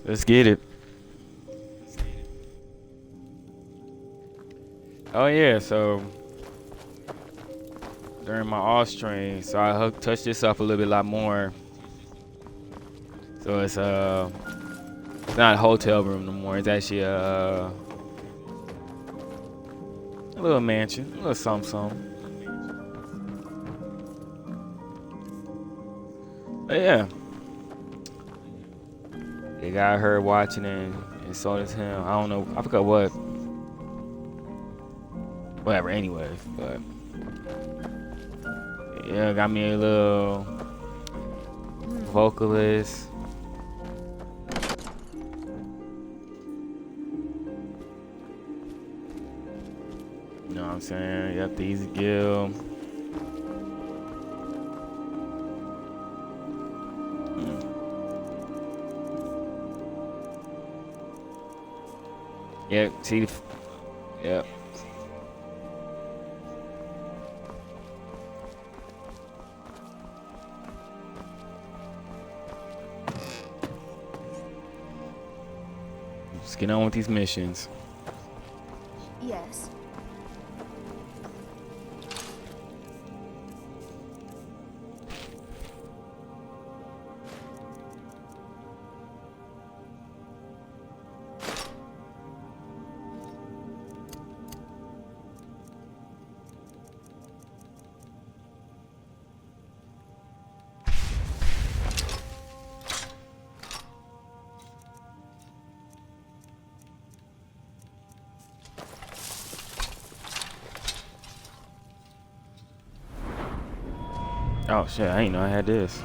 Let's get it. Oh yeah, so during my off stream, so I touched this up a little bit lot more. So it's not a hotel room no more. It's actually a little mansion, a little something something. But yeah, they got her watching and so does him. I don't know, I forgot what. Whatever, anyways, but yeah, got me a little vocalist. You know what I'm saying? Yep, the Easy Gill. Yep, see, yep. Let's get on with these missions. Yes. Oh shit, I didn't know I had this.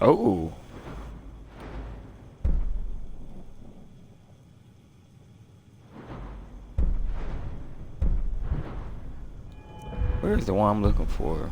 Oh. Where's the one I'm looking for?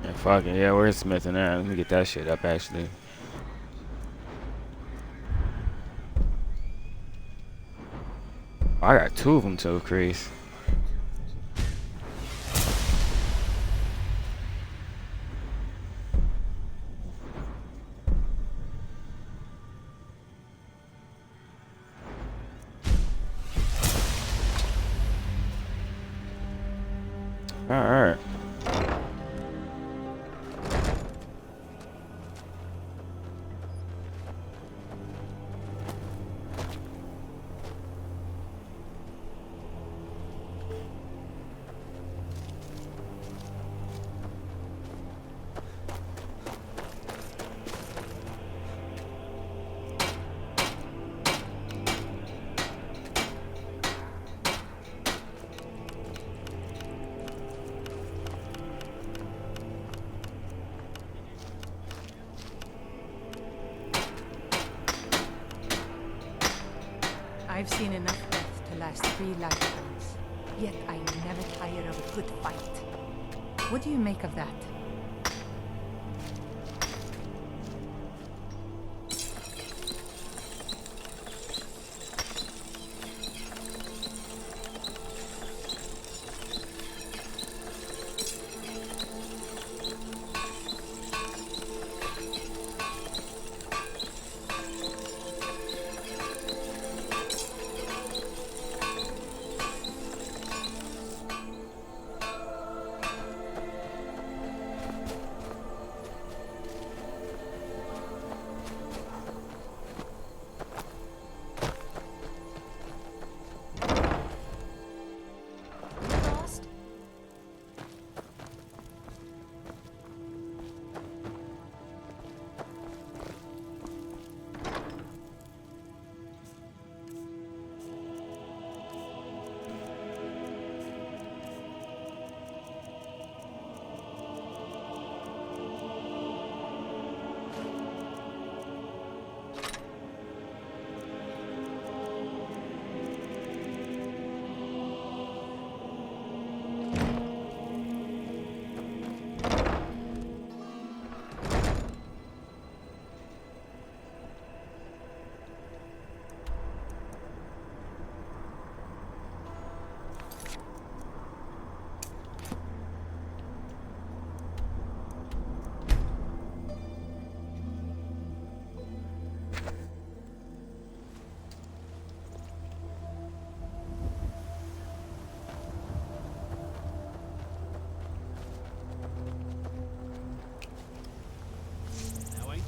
Yeah, fuck it. Yeah, where's Smith and that? Let me get that shit up actually. I got two of them to increase. Alright. I've seen enough death to last 3 lifetimes. Yet I never tire of a good fight. What do you make of that? Lost?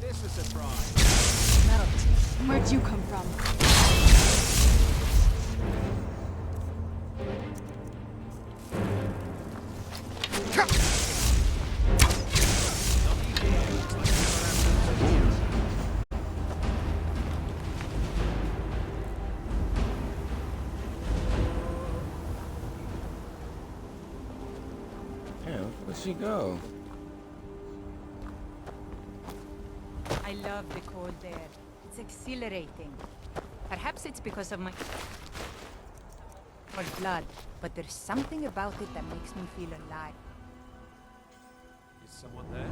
This is a surprise. Melt, where'd you come from? Damn, where'd she go? I love the cold air. It's exhilarating. Perhaps it's because of my blood, but there's something about it that makes me feel alive. Is someone there?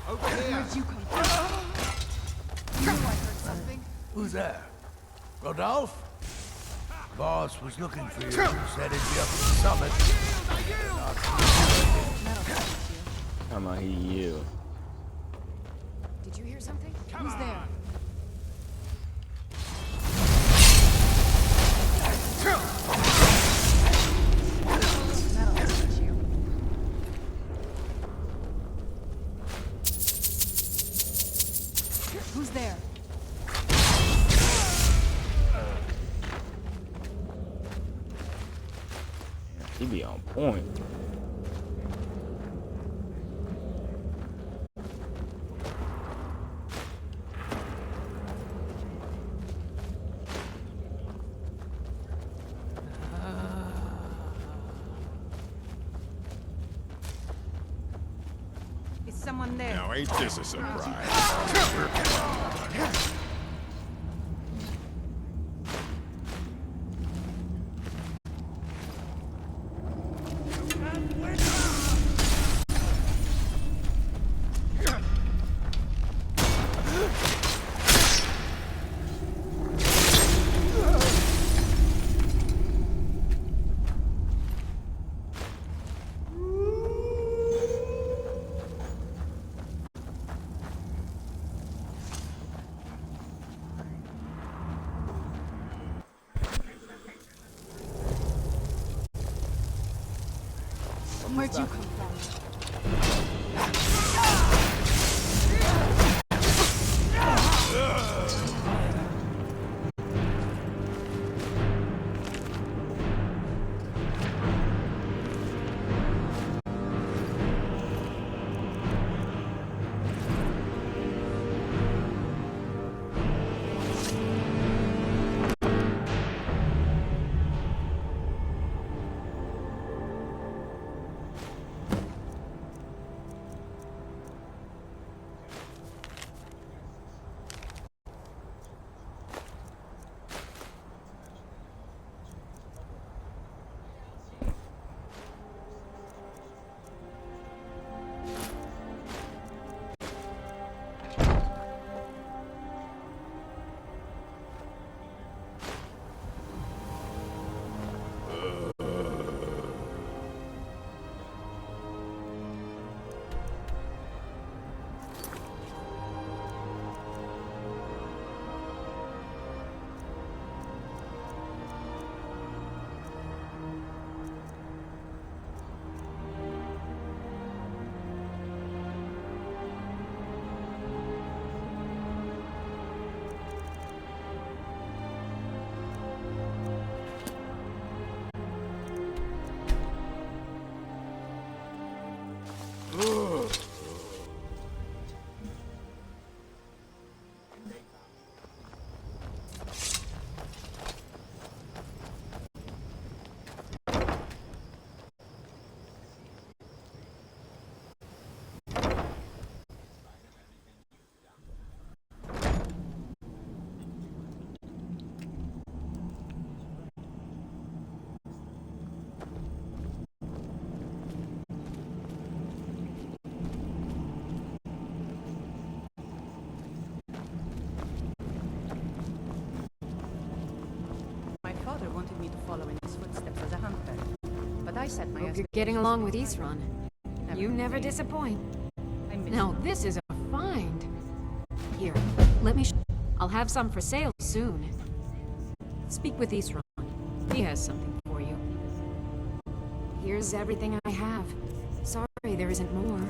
Over here! Where'd you come from? Who's there? Rodolphe? Boss was looking for you. Said he'd be up at the summit. I'm gonna hear you. Did you hear something? Who's there? That'll teach you. Who's there? He be on point. Is someone there? Now ain't this a surprise? Where'd you come from? I set my Hope you're getting along with Isran. You never disappoint. Now, this is a find. Here, let me I'll have some for sale soon. Speak with Isran. He has something for you. Here's everything I have. Sorry there isn't more.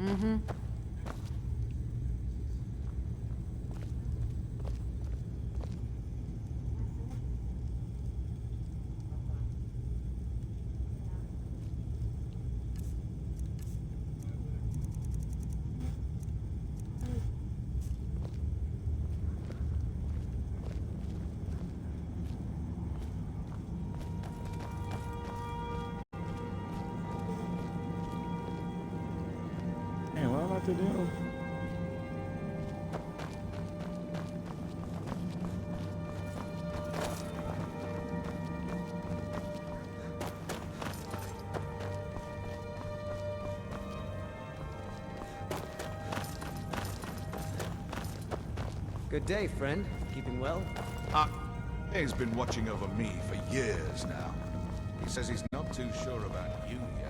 Mm-hmm. Hey, what am I about to do? Good day, friend. Keeping well? He's been watching over me for years now. He says he's not too sure about you yet.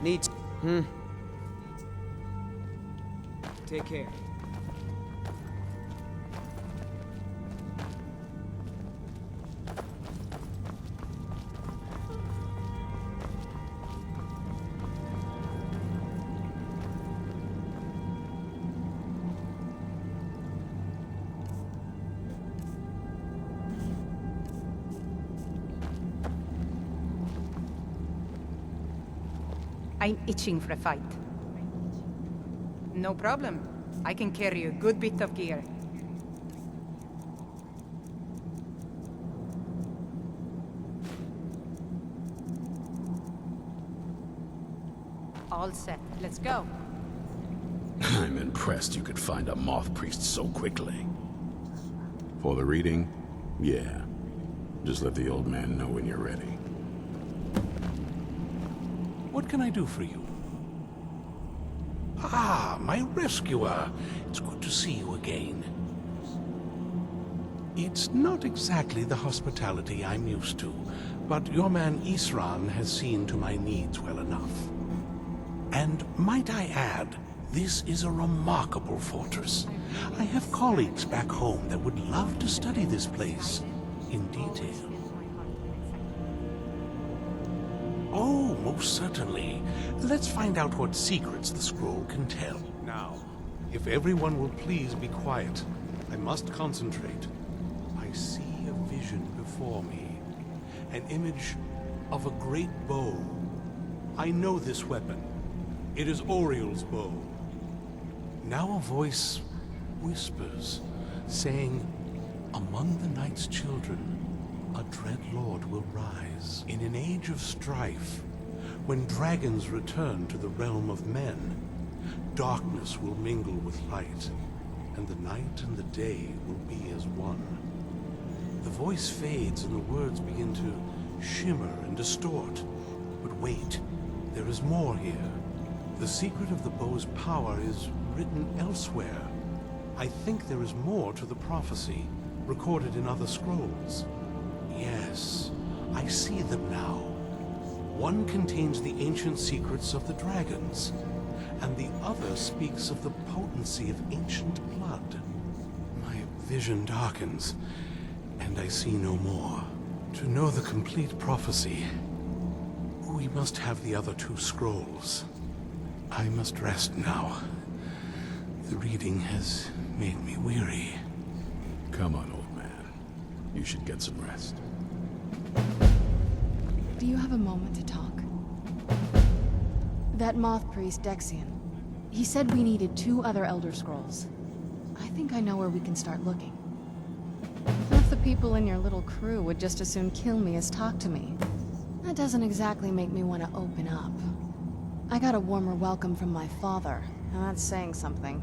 Needs. Take care. I'm itching for a fight. No problem. I can carry a good bit of gear. All set. Let's go. I'm impressed you could find a moth priest so quickly. For the reading? Yeah. Just let the old man know when you're ready. What can I do for you? Ah, my rescuer. It's good to see you again. It's not exactly the hospitality I'm used to, but your man Isran has seen to my needs well enough. And might I add, this is a remarkable fortress. I have colleagues back home that would love to study this place in detail. Oh, most certainly. Let's find out what secrets the scroll can tell. Now, if everyone will please be quiet, I must concentrate. I see a vision before me, an image of a great bow. I know this weapon. It is Oriel's bow. Now a voice whispers, saying, among the night's children, a dread lord will rise. In an age of strife, when dragons return to the realm of men, darkness will mingle with light, and the night and the day will be as one. The voice fades and the words begin to shimmer and distort. But wait, there is more here. The secret of the bow's power is written elsewhere. I think there is more to the prophecy, recorded in other scrolls. Yes, I see them now. One contains the ancient secrets of the dragons, and the other speaks of the potency of ancient blood. My vision darkens, and I see no more. To know the complete prophecy, we must have the other two scrolls. I must rest now. The reading has made me weary. Come on, old man. You should get some rest. Do you have a moment to talk? That moth priest, Dexian, he said we needed 2 other Elder Scrolls. I think I know where we can start looking. Half the people in your little crew would just as soon kill me as talk to me. That doesn't exactly make me want to open up. I got a warmer welcome from my father, and that's saying something.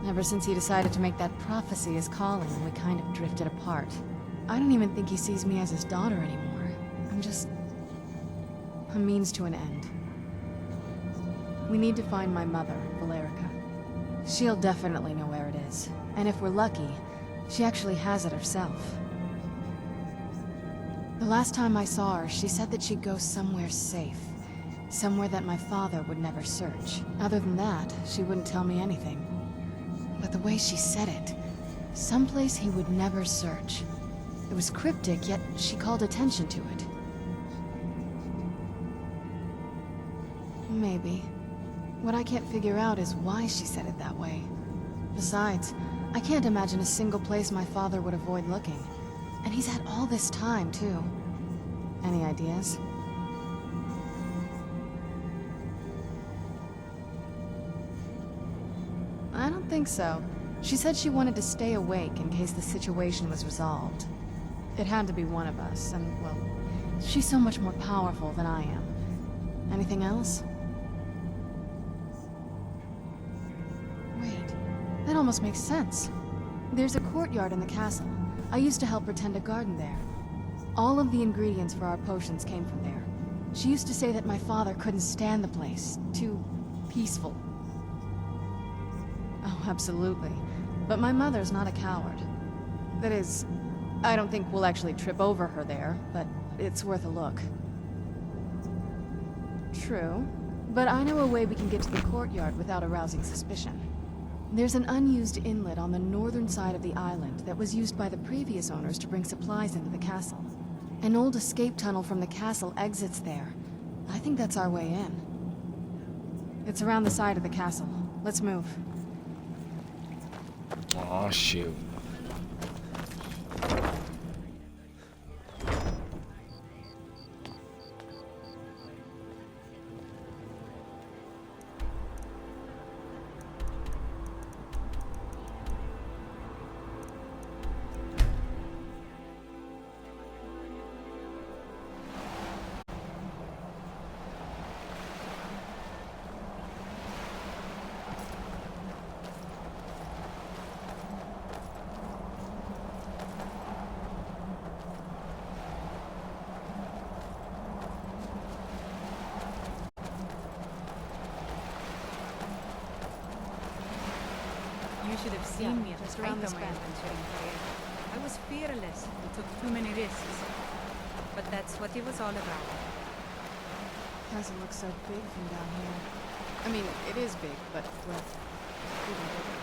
Ever since he decided to make that prophecy his calling, we kind of drifted apart. I don't even think he sees me as his daughter anymore. I'm just a means to an end. We need to find my mother, Valerica. She'll definitely know where it is. And if we're lucky, she actually has it herself. The last time I saw her, she said that she'd go somewhere safe. Somewhere that my father would never search. Other than that, she wouldn't tell me anything. But the way she said it, someplace he would never search. It was cryptic, yet she called attention to it. Maybe. What I can't figure out is why she said it that way. Besides, I can't imagine a single place my father would avoid looking. And he's had all this time, too. Any ideas? I don't think so. She said she wanted to stay awake in case the situation was resolved. It had to be one of us, and, well, she's so much more powerful than I am. Anything else? Wait, that almost makes sense. There's a courtyard in the castle. I used to help her tend a garden there. All of the ingredients for our potions came from there. She used to say that my father couldn't stand the place. Too peaceful. Oh, absolutely. But my mother's not a coward. That is, I don't think we'll actually trip over her there, but it's worth a look. True. But I know a way we can get to the courtyard without arousing suspicion. There's an unused inlet on the northern side of the island that was used by the previous owners to bring supplies into the castle. An old escape tunnel from the castle exits there. I think that's our way in. It's around the side of the castle. Let's move. Oh shoot. You should have seen me just around this bend. I was fearless and took too many risks. But that's what it was all about. Doesn't look so big from down here. I mean, it is big, but, well, even bigger.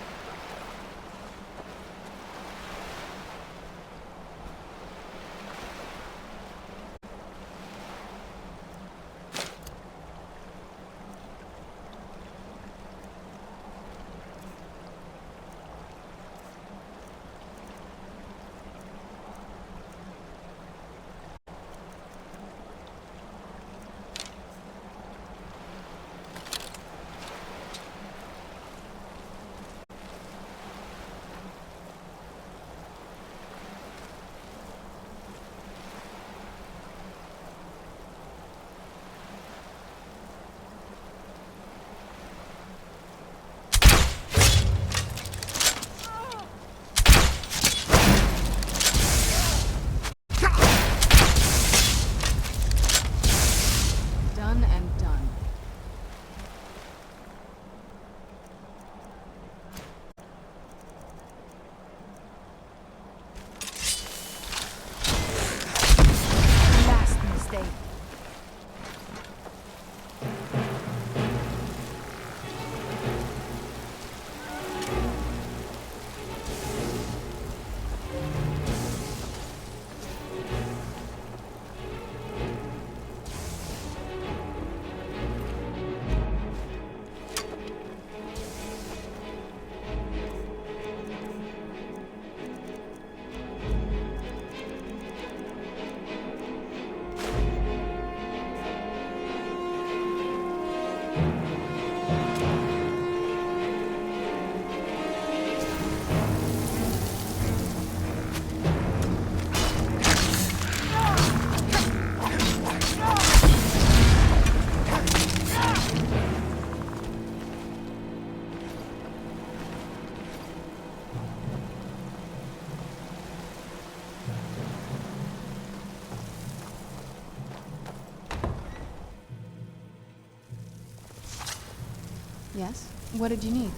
Yes? What did you need?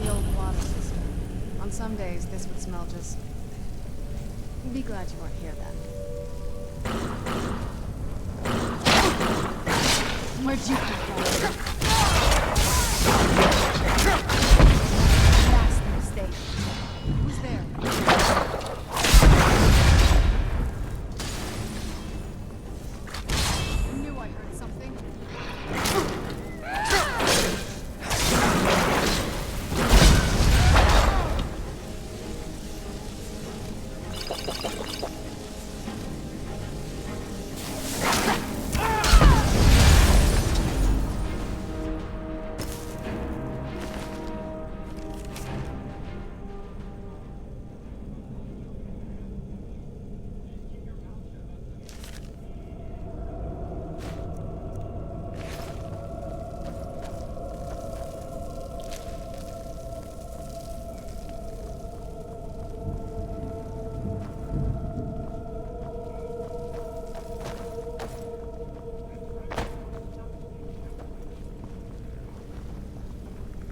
The old water system. On some days, this would smell just... Be glad you weren't here then. Where'd you come from? Last mistake. Who's there? I knew I heard something.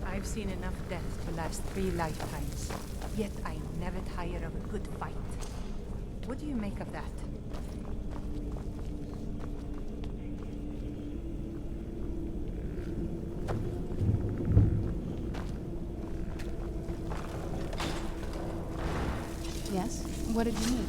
I've seen enough death to last 3 lifetimes. Yet I never tire of a good fight. What do you make of that? Yes? What did you need?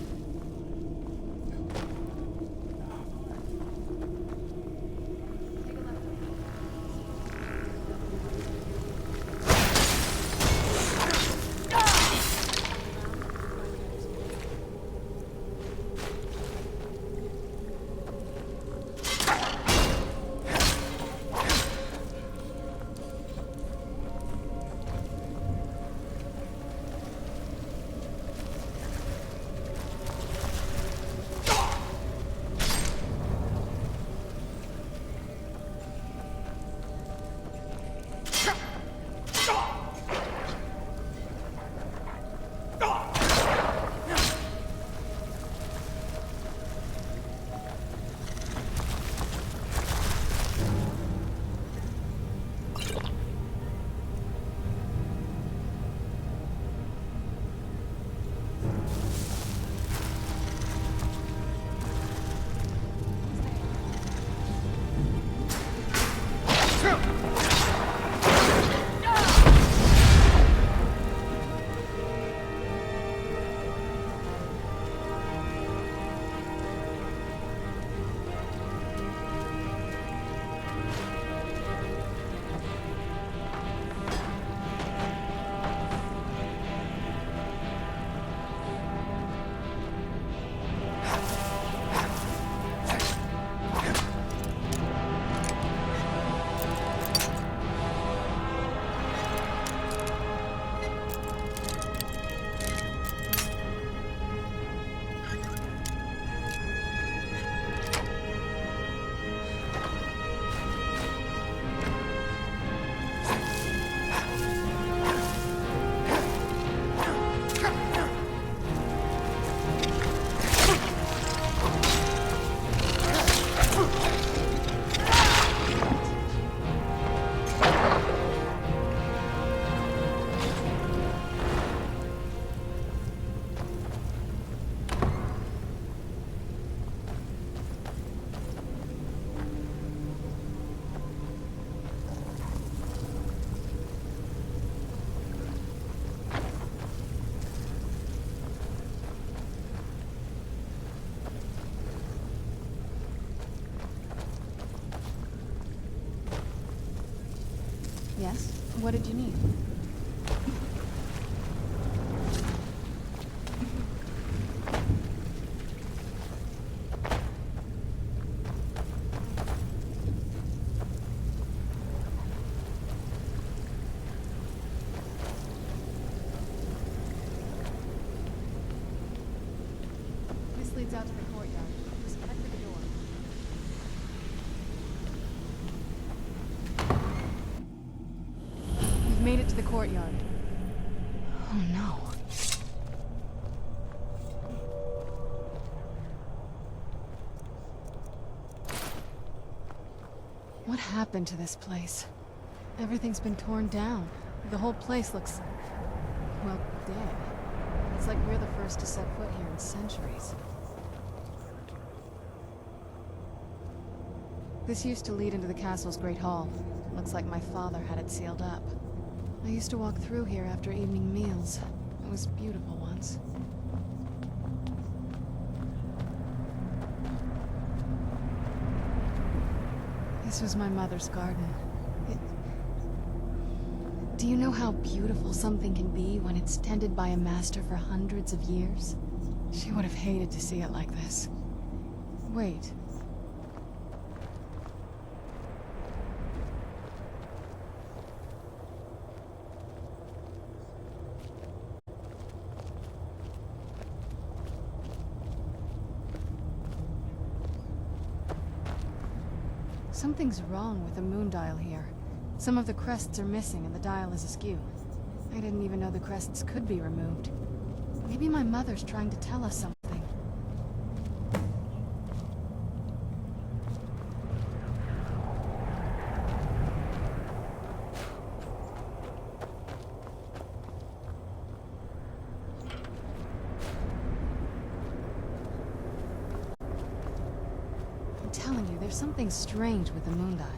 Yes? What did you need? This leads out to the courtyard. Just into the courtyard. Oh no. What happened to this place? Everything's been torn down. The whole place looks, well, dead. It's like we're the first to set foot here in centuries. This used to lead into the castle's great hall. Looks like my father had it sealed up. I used to walk through here after evening meals. It was beautiful once. This was my mother's garden. Do you know how beautiful something can be when it's tended by a master for hundreds of years? She would have hated to see it like this. Wait. Something's wrong with the moon dial here. Some of the crests are missing and the dial is askew. I didn't even know the crests could be removed. Maybe my mother's trying to tell us something. I'm telling you, there's something strange with the moon dial.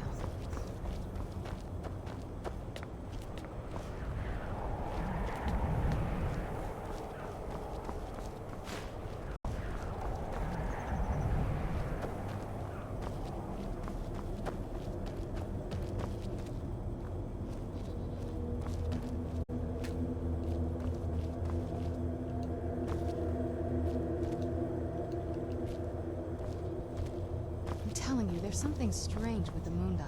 There's something strange with the moon dial.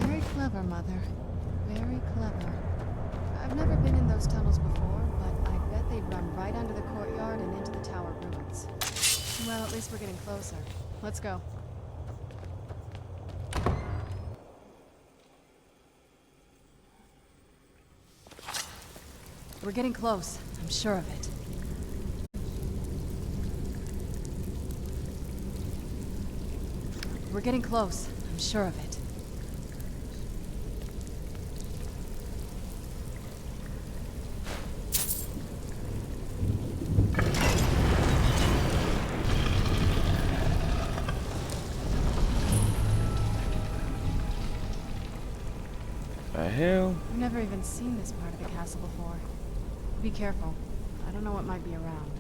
Very clever, Mother. Very clever. I've never been in those tunnels before, but I bet they'd run right under the courtyard and into the tower ruins. Well, at least we're getting closer. Let's go. We're getting close. I'm sure of it. We're getting close. I'm sure of it. The hell? I've never even seen this part of the castle before. Be careful. I don't know what might be around.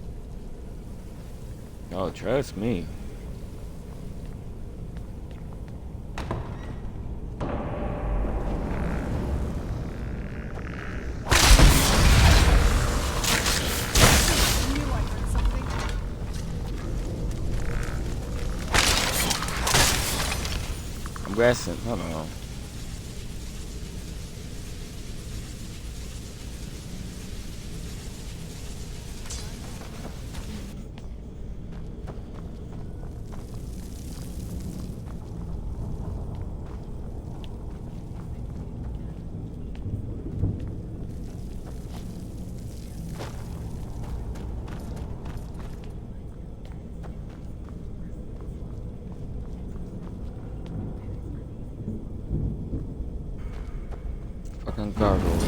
Oh, trust me. I'm guessing. Hold on. Fucking gargoyle.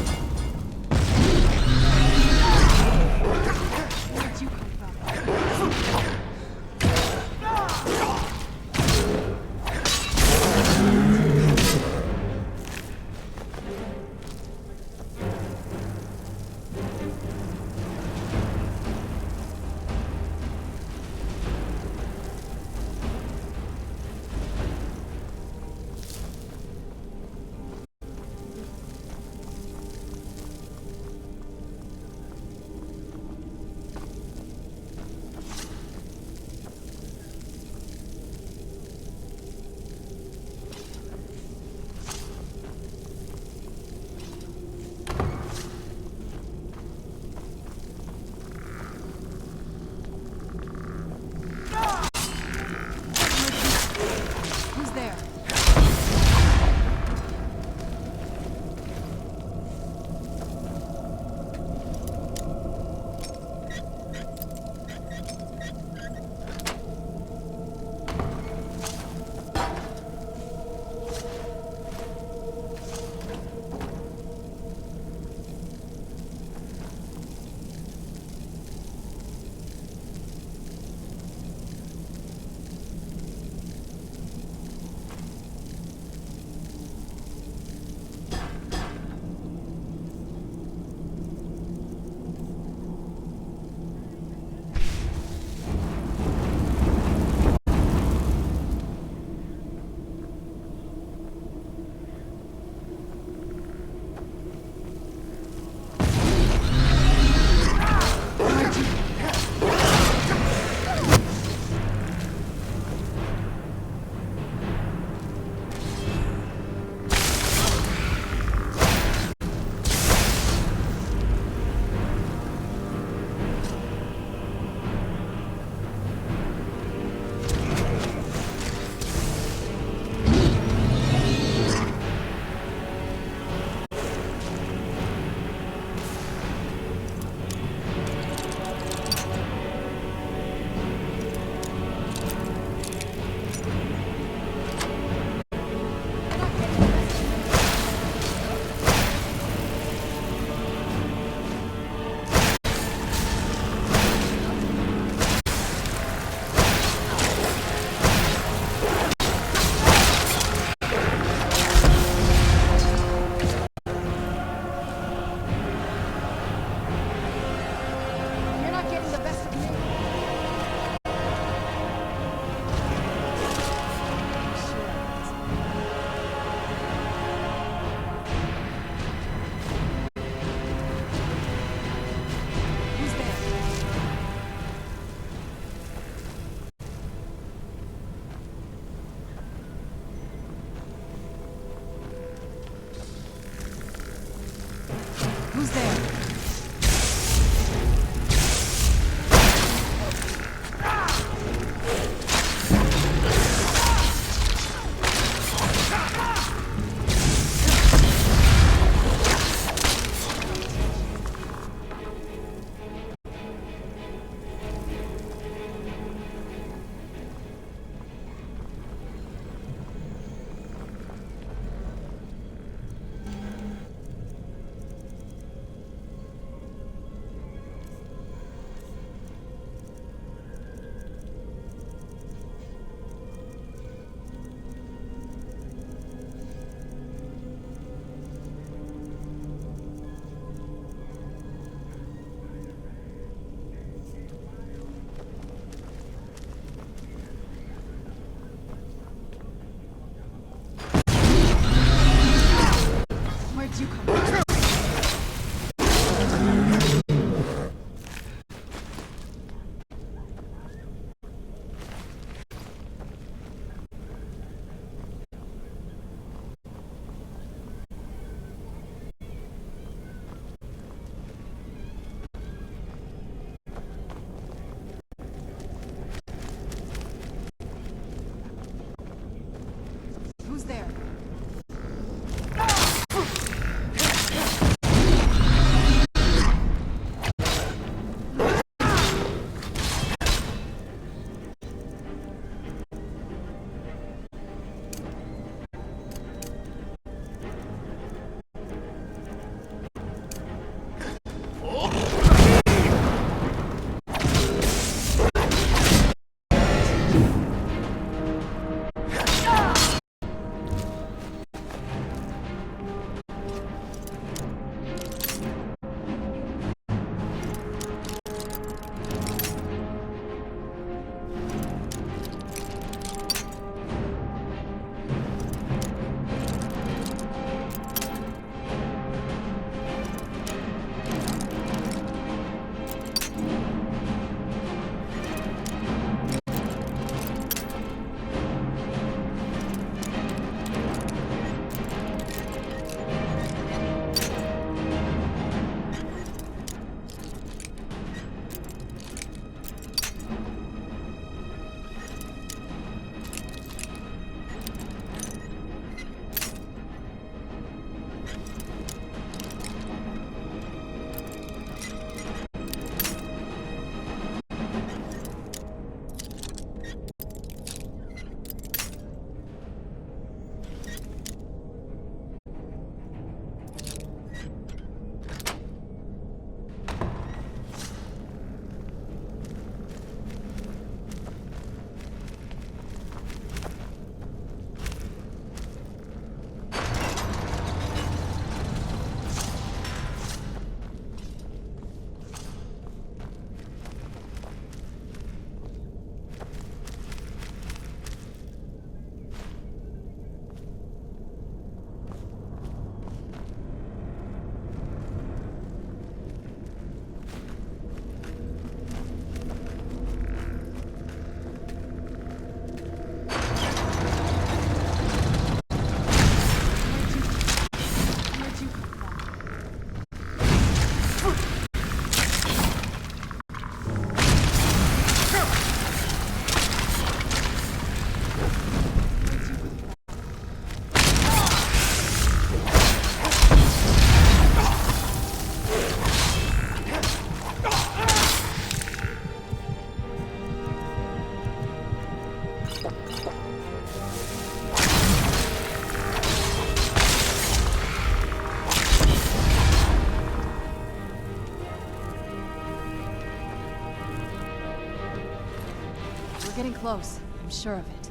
almost there. We're getting close. I'm sure of it.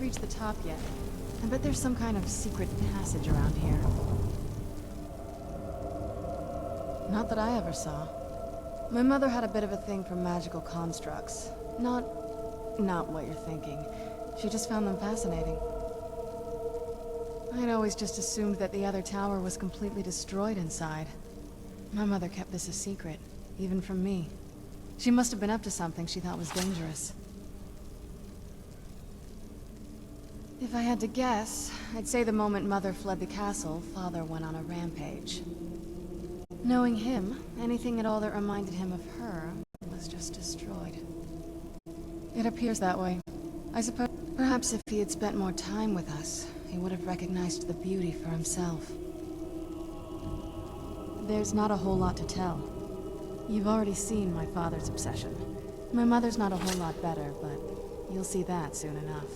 reached the top yet. I bet there's some kind of secret passage around here. Not that I ever saw. My mother had a bit of a thing for magical constructs. Not what you're thinking. She just found them fascinating. I'd always just assumed that the other tower was completely destroyed inside. My mother kept this a secret, even from me. She must have been up to something she thought was dangerous. If I had to guess, I'd say the moment Mother fled the castle, Father went on a rampage. Knowing him, anything at all that reminded him of her was just destroyed. It appears that way. I suppose perhaps if he had spent more time with us, he would have recognized the beauty for himself. There's not a whole lot to tell. You've already seen my father's obsession. My mother's not a whole lot better, but you'll see that soon enough.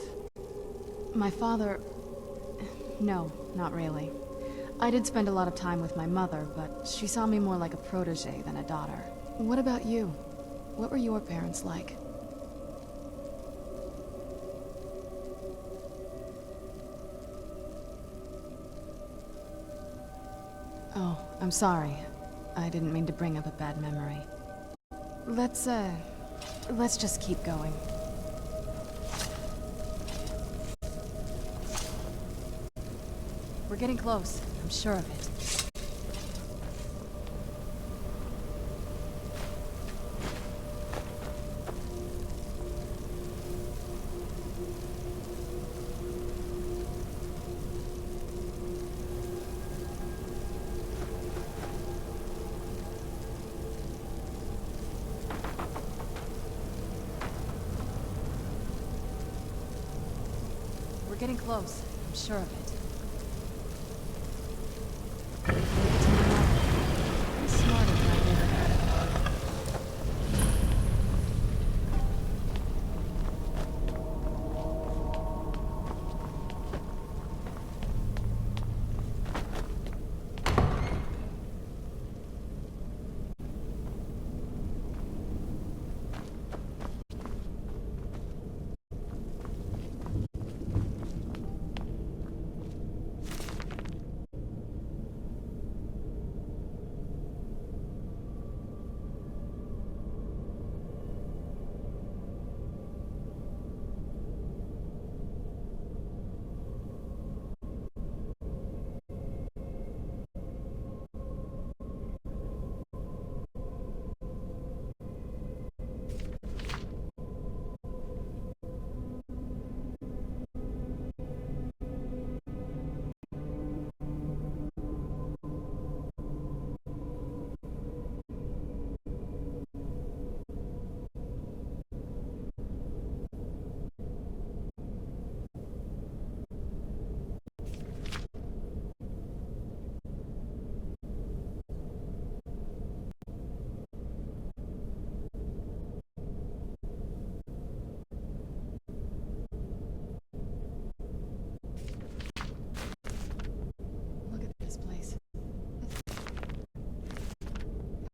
My father... No, not really. I did spend a lot of time with my mother, but she saw me more like a protege than a daughter. What about you? What were your parents like? Oh, I'm sorry. I didn't mean to bring up a bad memory. Let's just keep going. We're getting close. I'm sure of it. We're getting close. I'm sure of it. I'm smarter than I've ever been. Look at this place.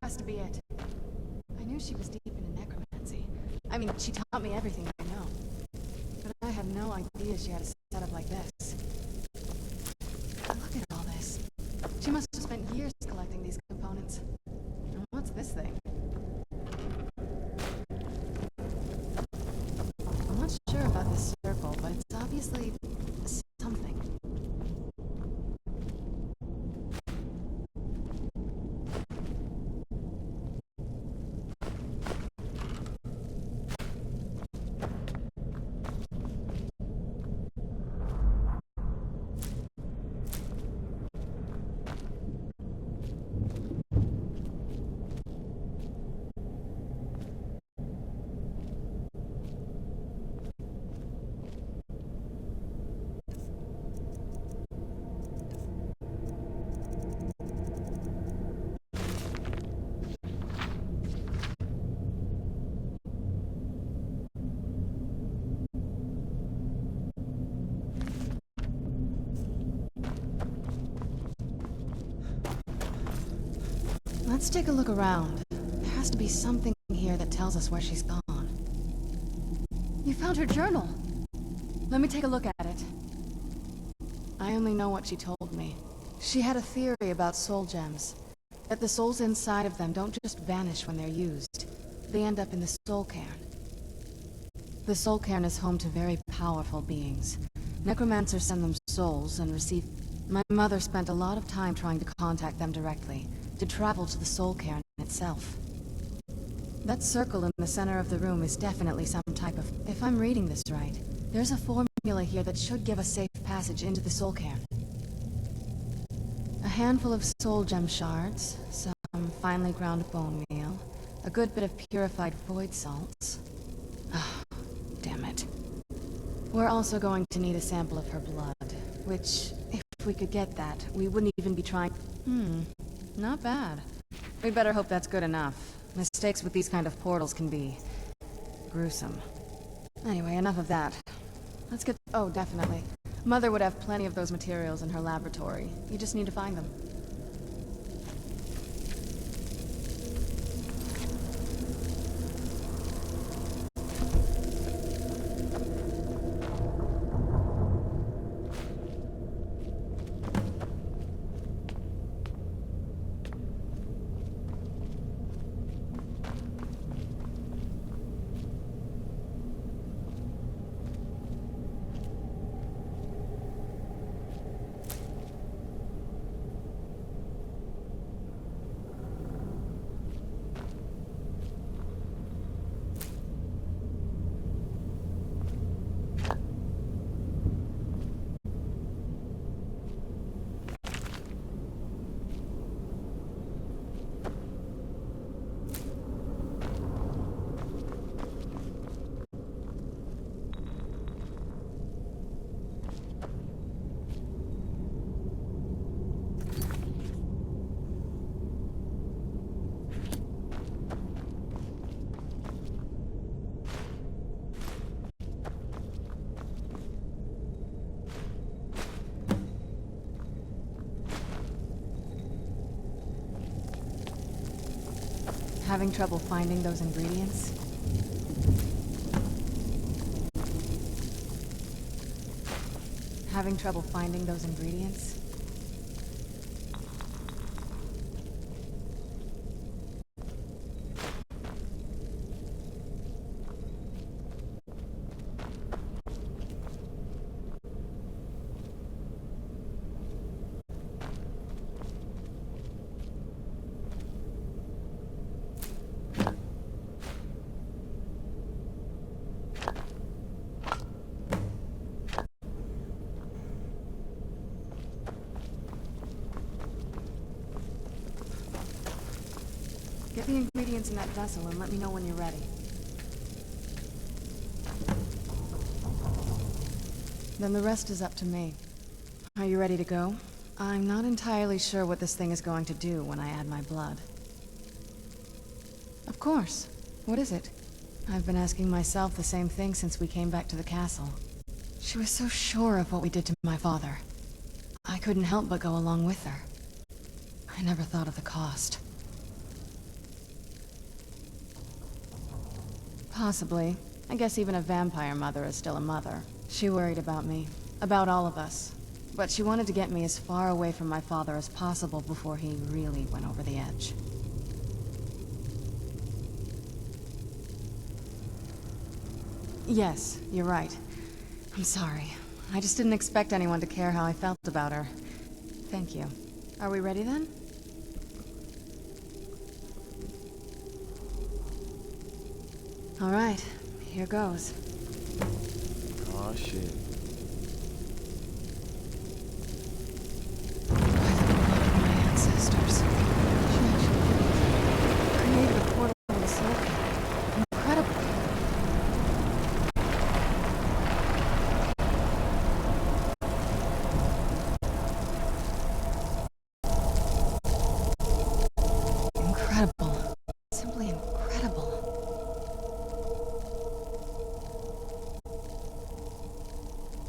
Has to be it. I knew she was deep into necromancy. I mean, she taught me everything I know. But I had no idea she had a setup like this. Look at all this. She must have spent years collecting these components. And what's this thing? I'm not sure about this circle, but it's obviously something. Let's take a look around. There has to be something here that tells us where she's gone. You found her journal. Let me take a look at it. I only know what she told me. She had a theory about soul gems. That the souls inside of them don't just vanish when they're used. They end up in the soul cairn. The soul cairn is home to very powerful beings. Necromancers send them souls and receive... My mother spent a lot of time trying to contact them directly, to travel to the soul cairn itself. That circle in the center of the room is definitely some type of... If I'm reading this right, there's a formula here that should give us safe passage into the soul cairn. A handful of soul gem shards, some finely ground bone meal, a good bit of purified void salts. Ah, damn it. We're also going to need a sample of her blood, which, if we could get that, we wouldn't even be trying... Not bad. We'd better hope that's good enough. Mistakes with these kind of portals can be... gruesome. Anyway, enough of that. Let's get... Oh, definitely. Mother would have plenty of those materials in her laboratory. You just need to find them. Having trouble finding those ingredients? Having trouble finding those ingredients? Get the ingredients in that vessel and let me know when you're ready. Then the rest is up to me. Are you ready to go? I'm not entirely sure what this thing is going to do when I add my blood. Of course. What is it? I've been asking myself the same thing since we came back to the castle. She was so sure of what we did to my father. I couldn't help but go along with her. I never thought of the cost. Possibly. I guess even a vampire mother is still a mother. She worried about me. About all of us. But she wanted to get me as far away from my father as possible before he really went over the edge. Yes, you're right. I'm sorry. I just didn't expect anyone to care how I felt about her. Thank you. Are we ready then? All right, here goes. Oh shit. By the blood of my ancestors. She actually created a portal in the soul cairn. Incredible. Incredible. Simply incredible.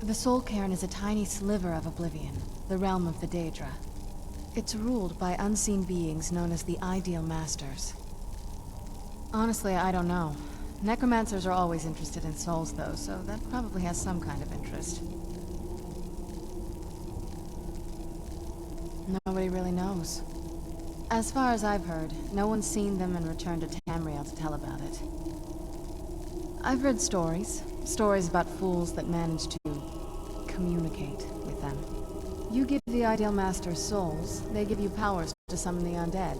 The Soul Cairn is a tiny sliver of oblivion, the realm of the Daedra. It's ruled by unseen beings known as the Ideal Masters. Honestly, I don't know. Necromancers are always interested in souls, though, so that probably has some kind of interest. Nobody really knows. As far as I've heard, no one's seen them and returned to Tamriel to tell about it. I've heard stories. Stories about fools that manage to communicate with them. You give the Ideal Masters souls, they give you powers to summon the undead.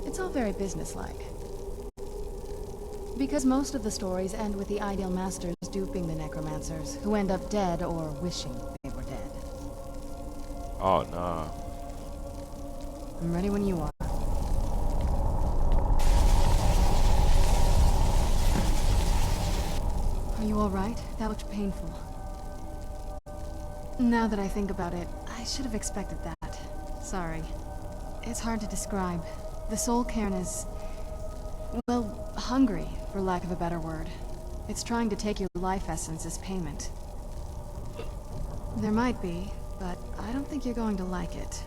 It's all very businesslike. Because most of the stories end with the Ideal Masters duping the Necromancers, who end up dead or wishing they were dead. Oh, no. I'm ready when you are. Are you alright? That looked painful. Now that I think about it, I should have expected that. Sorry. It's hard to describe. The soul cairn is... well, hungry, for lack of a better word. It's trying to take your life essence as payment. There might be, but I don't think you're going to like it.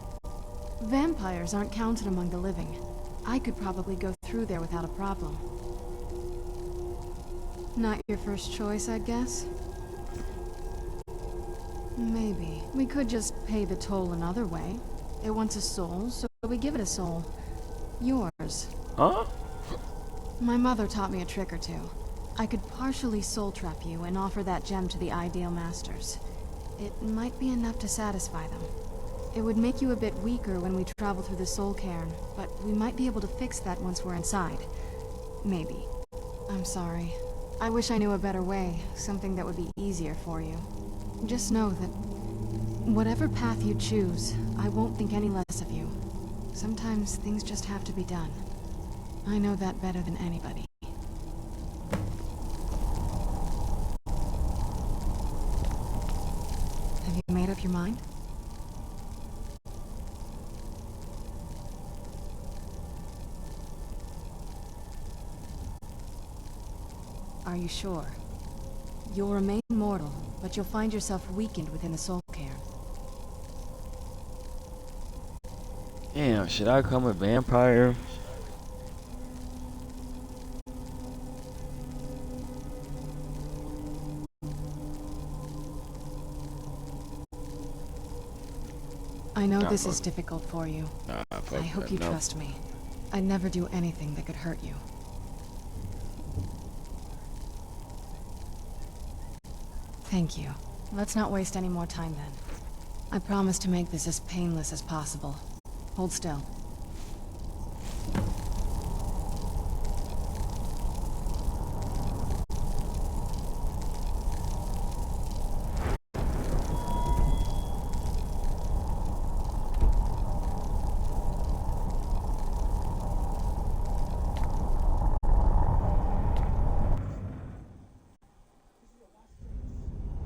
Vampires aren't counted among the living. I could probably go through there without a problem. Not your first choice, I'd guess? Maybe. We could just pay the toll another way. It wants a soul, so we give it a soul. Yours. Huh? My mother taught me a trick or two. I could partially soul trap you and offer that gem to the Ideal Masters. It might be enough to satisfy them. It would make you a bit weaker when we travel through the soul cairn, but we might be able to fix that once we're inside. Maybe. I'm sorry. I wish I knew a better way, something that would be easier for you. Just know that whatever path you choose, I won't think any less of you. Sometimes things just have to be done. I know that better than anybody. Have you made up your mind? Are you sure? You'll remain mortal, but you'll find yourself weakened within the soul cairn. Damn, should I become a vampire? I know this is difficult for you. Fuck I hope that, you no. trust me. I'd never do anything that could hurt you. Thank you. Let's not waste any more time then. I promise to make this as painless as possible. Hold still.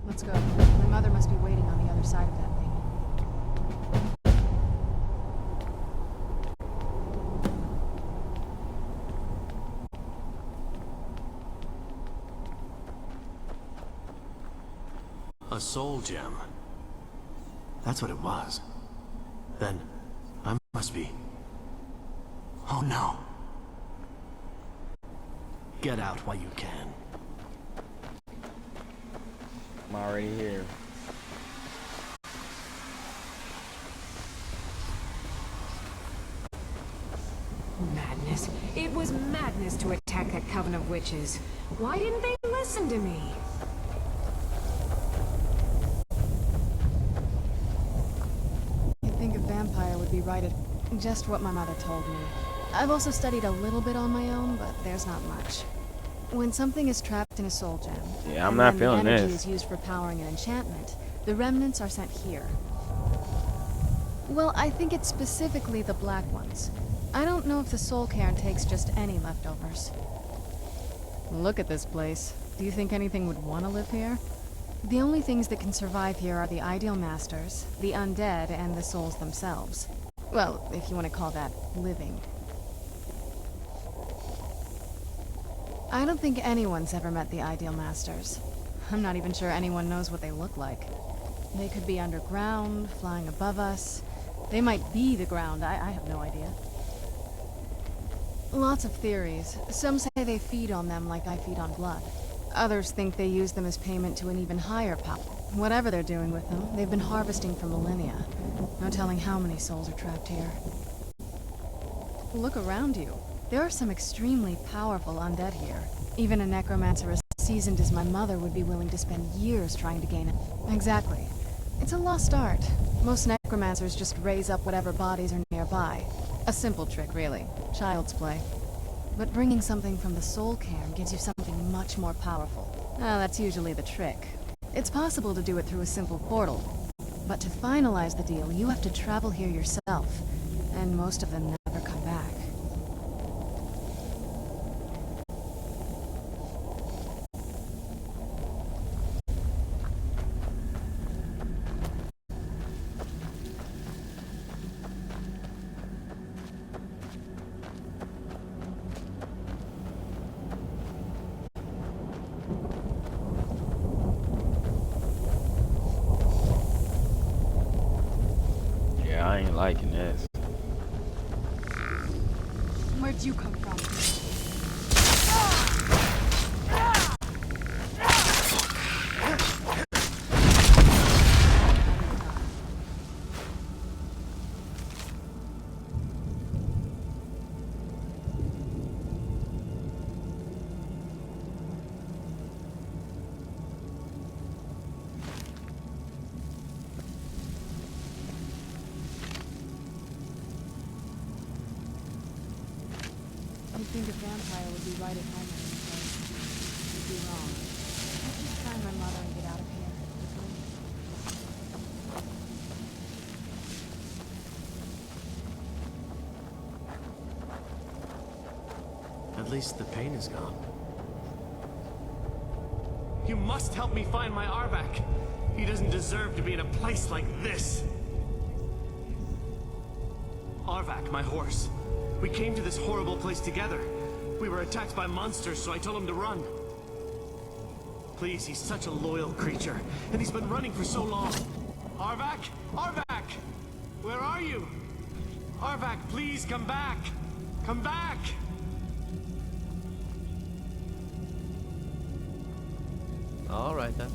Let's go. My mother must be waiting on the other side of that thing. A soul gem. That's what it was. Then, I must be... Oh no. Get out while you can. I'm already here. Madness. It was madness to attack that coven of witches. Why didn't they listen to me? You'd think a vampire would be right at just what my mother told me. I've also studied a little bit on my own, but there's not much. When something is trapped in a soul gem, Yeah, I'm not feeling the energy this. is used for powering an enchantment, the remnants are sent here. Well, I think it's specifically the black ones. I don't know if the soul cairn takes just any leftovers. Look at this place. Do you think anything would want to live here? The only things that can survive here are the Ideal Masters, the undead, and the souls themselves. Well, if you want to call that living. I don't think anyone's ever met the Ideal Masters. I'm not even sure anyone knows what they look like. They could be underground, flying above us. They might be the ground, I have no idea. Lots of theories. Some say they feed on them like I feed on blood. Others think they use them as payment to an even higher power. Whatever they're doing with them, they've been harvesting for millennia. No telling how many souls are trapped here. Look around you. There are some extremely powerful undead here. Even a necromancer as seasoned as my mother would be willing to spend years trying to gain it. Exactly. It's a lost art. Most necromancers just raise up whatever bodies are nearby. A simple trick, really. Child's play. But bringing something from the soul cairn gives you something much more powerful. That's usually the trick. It's possible to do it through a simple portal. But to finalize the deal, you have to travel here yourself. And most of them never come back. I ain't liking this. Where'd you come from? You'd think a vampire would be right at home in this place. You'd be wrong. Let's just find my mother and get out of here. At least the pain is gone. You must help me find my Arvak. He doesn't deserve to be in a place like this. Arvak, my horse. We came to this horrible place together. We were attacked by monsters, so I told him to run. Please, he's such a loyal creature, and he's been running for so long. Arvak? Arvak! Where are you? Arvak, please come back! Come back! All right, then.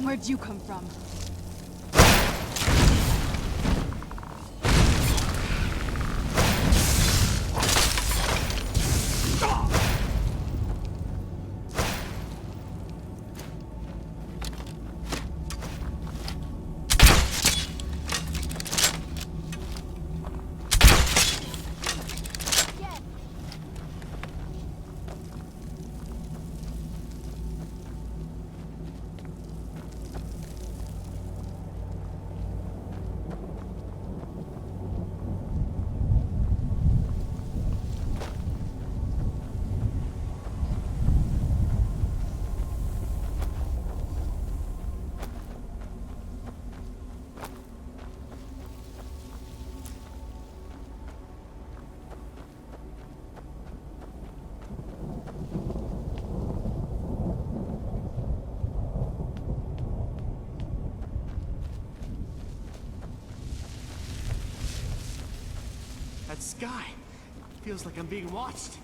Where'd you come from? That sky feels like I'm being watched.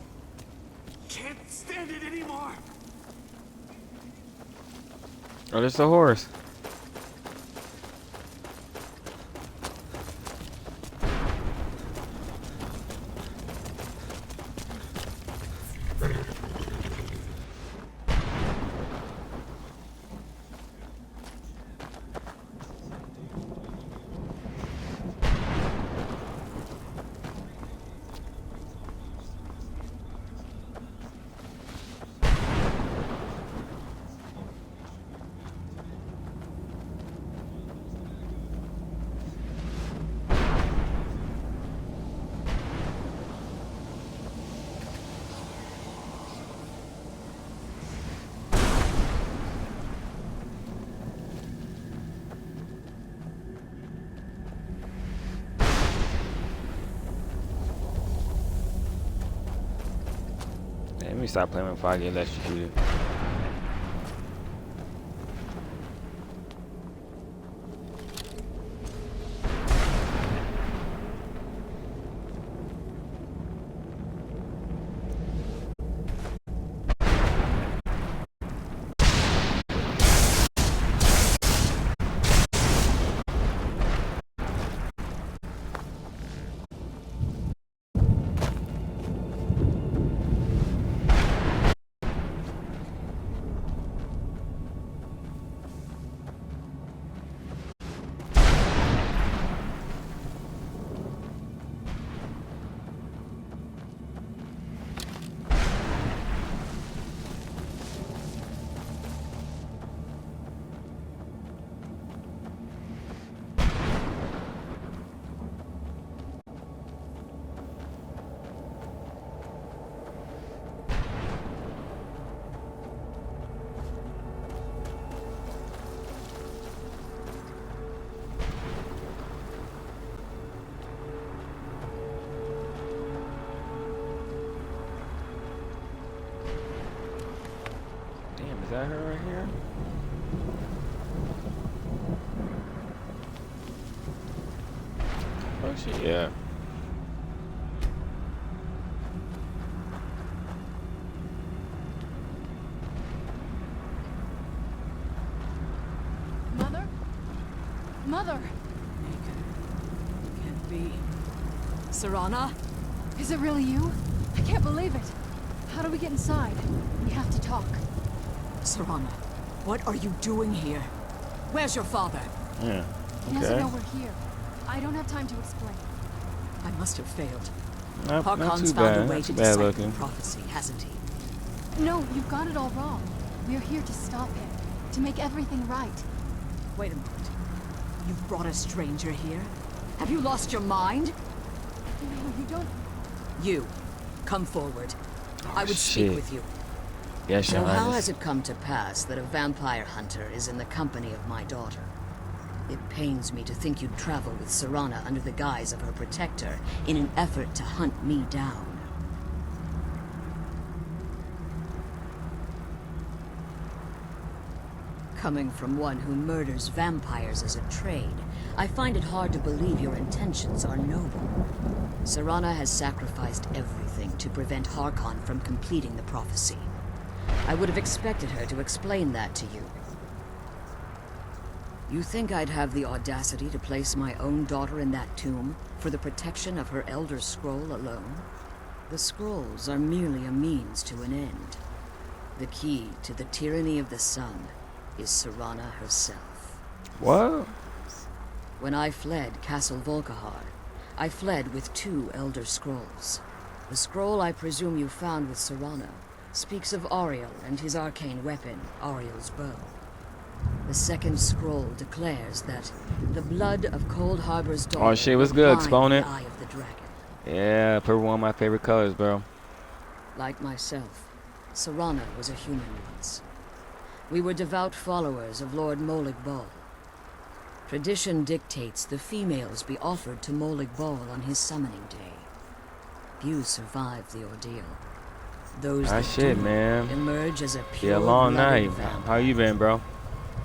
Can't stand it anymore. Oh, there's the horse. stop playing before I get electrocuted. Is that her right here? Oh shit, yeah. Mother? Mother! Can't be. Serana? Is it really you? I can't believe it. How do we get inside? We have to talk. Serana, what are you doing here? Where's your father? Yeah. He doesn't know we're here. I don't have time to explain. I must have failed. Not Harkon's too found bad. a way Not to too bad decipher looking. the prophecy, hasn't he? No, you've got it all wrong. We're here to stop him. To make everything right. Wait a moment. You've brought a stranger here? Have you lost your mind? No, you don't... You, come forward. I would shit. speak with you. Yes, So Your how Highness. has it come to pass that a vampire hunter is in the company of my daughter? It pains me to think you'd travel with Serana under the guise of her protector in an effort to hunt me down. Coming from one who murders vampires as a trade, I find it hard to believe your intentions are noble. Serana has sacrificed everything to prevent Harkon from completing the prophecy. I would have expected her to explain that to you. You think I'd have the audacity to place my own daughter in that tomb for the protection of her Elder Scroll alone? The scrolls are merely a means to an end. The key to the tyranny of the sun is Serana herself. What? When I fled Castle Volkihar, I fled with 2 Elder Scrolls. The scroll I presume you found with Serana speaks of Auriel and his arcane weapon, Auriel's bow. The second scroll declares that the blood of Cold Harbor's daughter. Oh shit, what's good, will bind Exponent? the eye of the dragon. Yeah, purple one of my favorite colors, bro. Like myself, Serana was a human once. We were devout followers of Lord Molig Bal. Tradition dictates the females be offered to Molig Bal on his summoning day. Few survive the ordeal. Those that shit, do man. emerge as a pure Yeah, long blooded night. vampire. How you been, bro?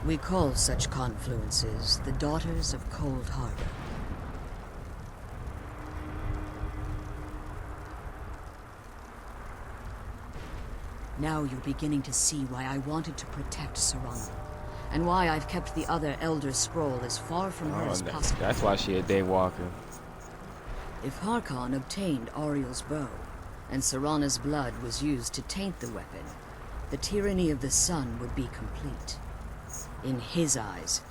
We call such confluences the Daughters of Cold Harbor. Now you're beginning to see why I wanted to protect Serana, and why I've kept the other Elder Scroll as far from her as possible. That's why she a day walker. If Harkon obtained Auriel's bow, and Serana's blood was used to taint the weapon, the tyranny of the sun would be complete. In his eyes,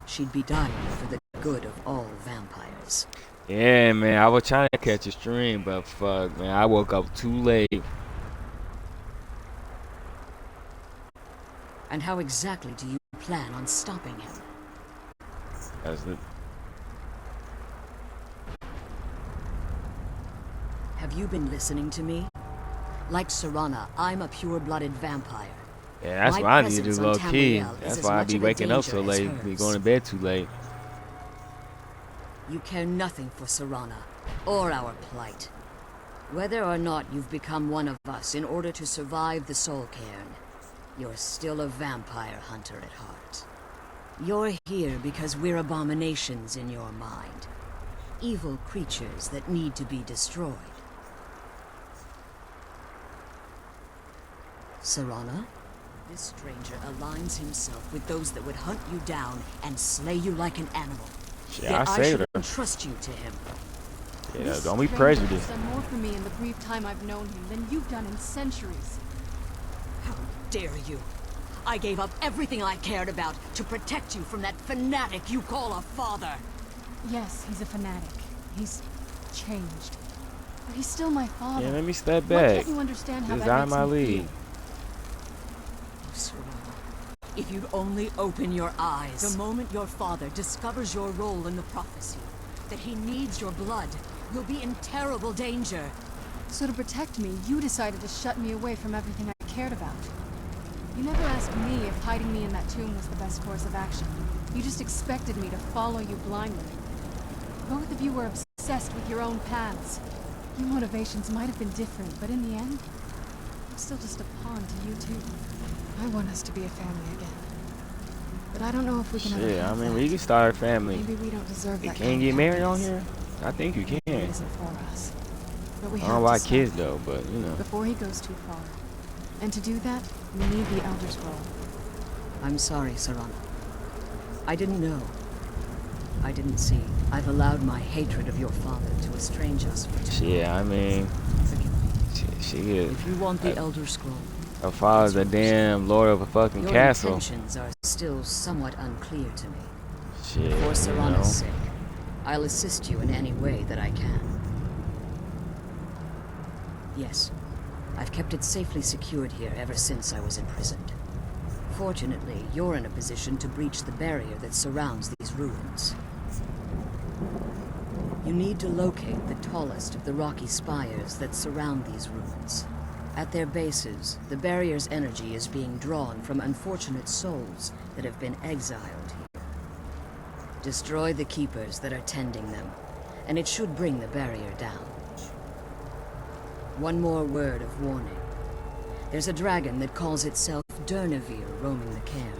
she'd be dying for the good of all vampires. Yeah, man. I was trying to catch a stream, but fuck, man. I woke up too late. And how exactly do you plan on stopping him? That's the... Have you been listening to me? Like Serana, I'm a pure-blooded vampire. Yeah, that's My what I need to do, presence on low key. Tamriel is That's as why I much be of a waking up danger so as late, be hers. going to bed too late. You care nothing for Serana, or our plight. Whether or not you've become one of us in order to survive the Soul Cairn, you're still a vampire hunter at heart. You're here because we're abominations in your mind. Evil creatures that need to be destroyed. Serana? This stranger aligns himself with those that would hunt you down and slay you like an animal. Yeah, Yet I I saved should her. entrust you to him. Yeah, This don't be stranger prejudiced. has done more for me in the brief time I've known him than you've done in centuries. How dare you? I gave up everything I cared about to protect you from that fanatic you call a father. Yes, he's a fanatic. He's changed. But he's still my father. Yeah, let me step Why back. can't you understand how This is that out makes my me league. feel? Serana, if you'd only open your eyes. The moment your father discovers your role in the prophecy, that he needs your blood, you'll be in terrible danger. So to protect me, you decided to shut me away from everything I cared about. You never asked me if hiding me in that tomb was the best course of action. You just expected me to follow you blindly. Both of you were obsessed with your own paths. Your motivations might have been different, but in the end, I'm still just a pawn to you too. I want us to be a family again. But I don't know if we can ever Shit, I have mean, that. we can start a family. Maybe we don't deserve You that. can't get married on here? I think you can. It isn't for us. But we I have don't to like stop kids it though, but you know. before he goes too far. And to do that, we need the Elder Scroll. I'm sorry, Serana. I didn't know. I didn't see. I've allowed my hatred of your father to estrange us for too long. Yeah, I mean, she is. If you want the Elder Scroll, her father's a damn lord of a fucking your castle. intentions are still somewhat unclear to me. Shit, For you Serana's know. sake, I'll assist you in any way that I can. Yes, I've kept it safely secured here ever since I was imprisoned. Fortunately, you're in a position to breach the barrier that surrounds these ruins. You need to locate the tallest of the rocky spires that surround these ruins. At their bases, the barrier's energy is being drawn from unfortunate souls that have been exiled here. Destroy the keepers that are tending them, and it should bring the barrier down. One more word of warning. There's a dragon that calls itself Dawnguard roaming the cairn.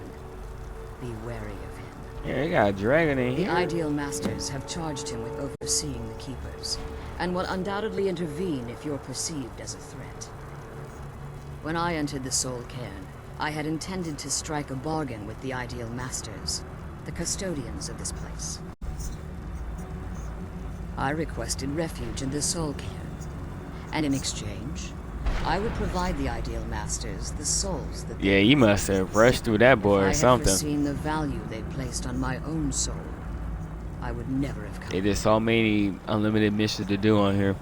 Be wary of him. Yeah, they got a dragon in The here. Ideal Masters have charged him with overseeing the Keepers, and will undoubtedly intervene if you're perceived as a threat. When I entered the Soul Cairn, I had intended to strike a bargain with the Ideal Masters, the custodians of this place. I requested refuge in the Soul Cairn, and in exchange, I would provide the Ideal Masters the souls that Yeah, you must have rushed through that boy if or I had something. foreseen the value they placed on my own soul, I would never have come. There's just so many unlimited missions to do on here.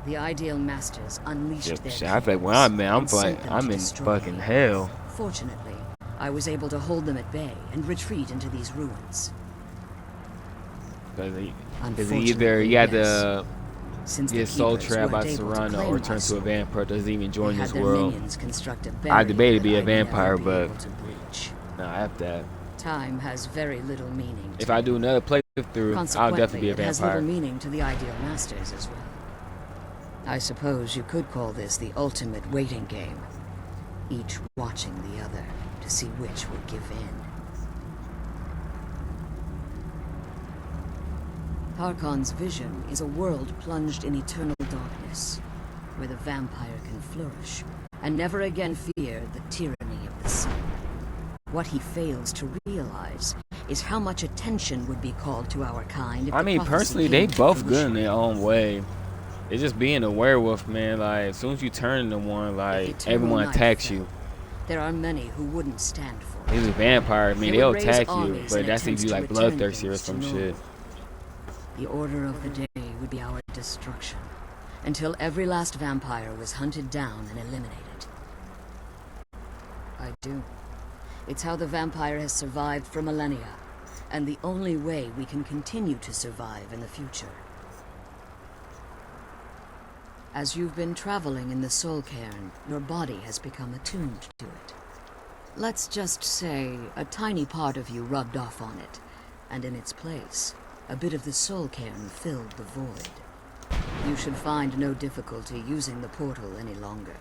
The Ideal Masters unleashed Yep, their shit, I feel like kings where I'm at, and sent them I'm to in destroy fucking me. hell. Fortunately, I was able to hold them at bay and retreat into these ruins. Because Unfortunately, either you had yes. to Since get the soul Keepers trapped by weren't able to Serana claim or my turn to a soul, vampire, doesn't even join they had this their world. minions construct a I barrier debated to be that a I'd never vampire, be but able to breach. nah, after that. Time has very little meaning. If to I me. do another playthrough, I'll definitely be a Consequently, it has little vampire. meaning to the Ideal Masters as well. I suppose you could call this the ultimate waiting game, each watching the other to see which would give in. Harkon's vision is a world plunged in eternal darkness, where the vampire can flourish and never again fear the tyranny of the sun. What he fails to realize is how much attention would be called to our kind if I the mean, prophecy personally, they came to both good fruition. in their own way. It's just being a werewolf, man. Like, as soon as you turn into one, like, eternal everyone night attacks fell, you. There are many who wouldn't stand for it. He's a vampire. I mean, They they'll would raise attack you, armies but in that's if attempts you to like return bloodthirsty or things some to shit. normal. The order of the day would be our destruction, until every last vampire was hunted down and eliminated. I do. It's how the vampire has survived for millennia, and the only way we can continue to survive in the future. As you've been traveling in the Soul Cairn, your body has become attuned to it. Let's just say a tiny part of you rubbed off on it, and in its place, a bit of the Soul Cairn filled the void. You should find no difficulty using the portal any longer.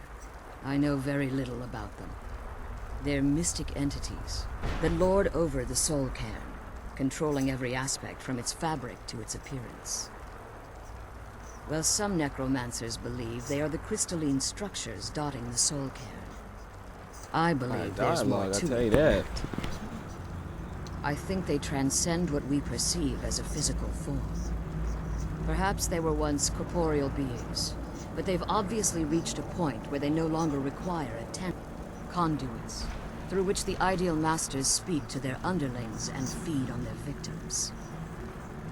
I know very little about them. They're mystic entities that lord over the soul cairn, controlling every aspect from its fabric to its appearance. Well, some necromancers believe they are the crystalline structures dotting the soul cairn. I believe there's more to tell you it. that. I think they transcend what we perceive as a physical form. Perhaps they were once corporeal beings, but they've obviously reached a point where they no longer require a temple. Conduits, through which the ideal masters speak to their underlings and feed on their victims.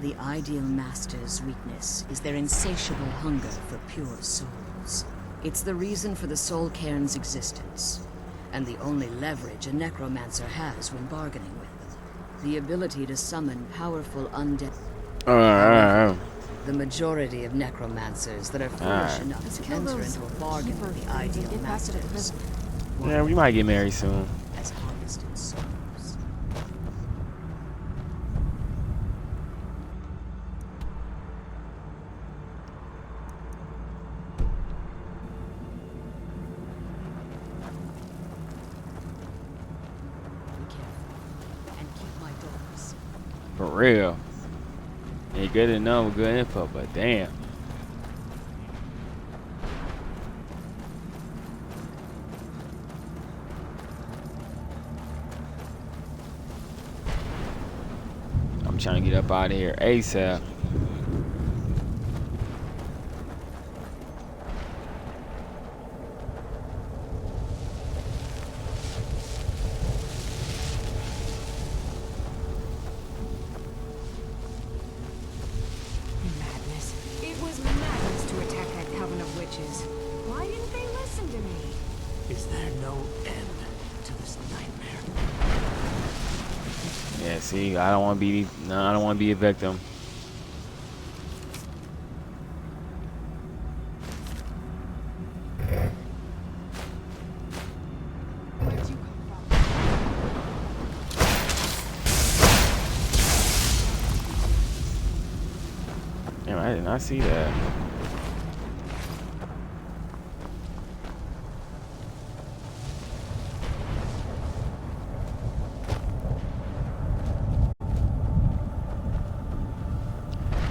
The ideal master's weakness is their insatiable hunger for pure souls. It's the reason for the soul cairn's existence, and the only leverage a necromancer has when bargaining with them. The ability to summon powerful undead. The majority of necromancers that are foolish enough to enter into a bargain with the ideal masters. Yeah, we might get married soon. As harvested souls. Be careful and keep my doors. For real. Ain't good to know good info, but damn. I'm trying to get up out of here ASAP. Madness. It was madness to attack that coven of witches. Why didn't they listen to me? Is there no end to this nightmare? Yeah, see, I don't want to be. No, I don't want to be a victim. Where'd you come from? Damn, I did not see that.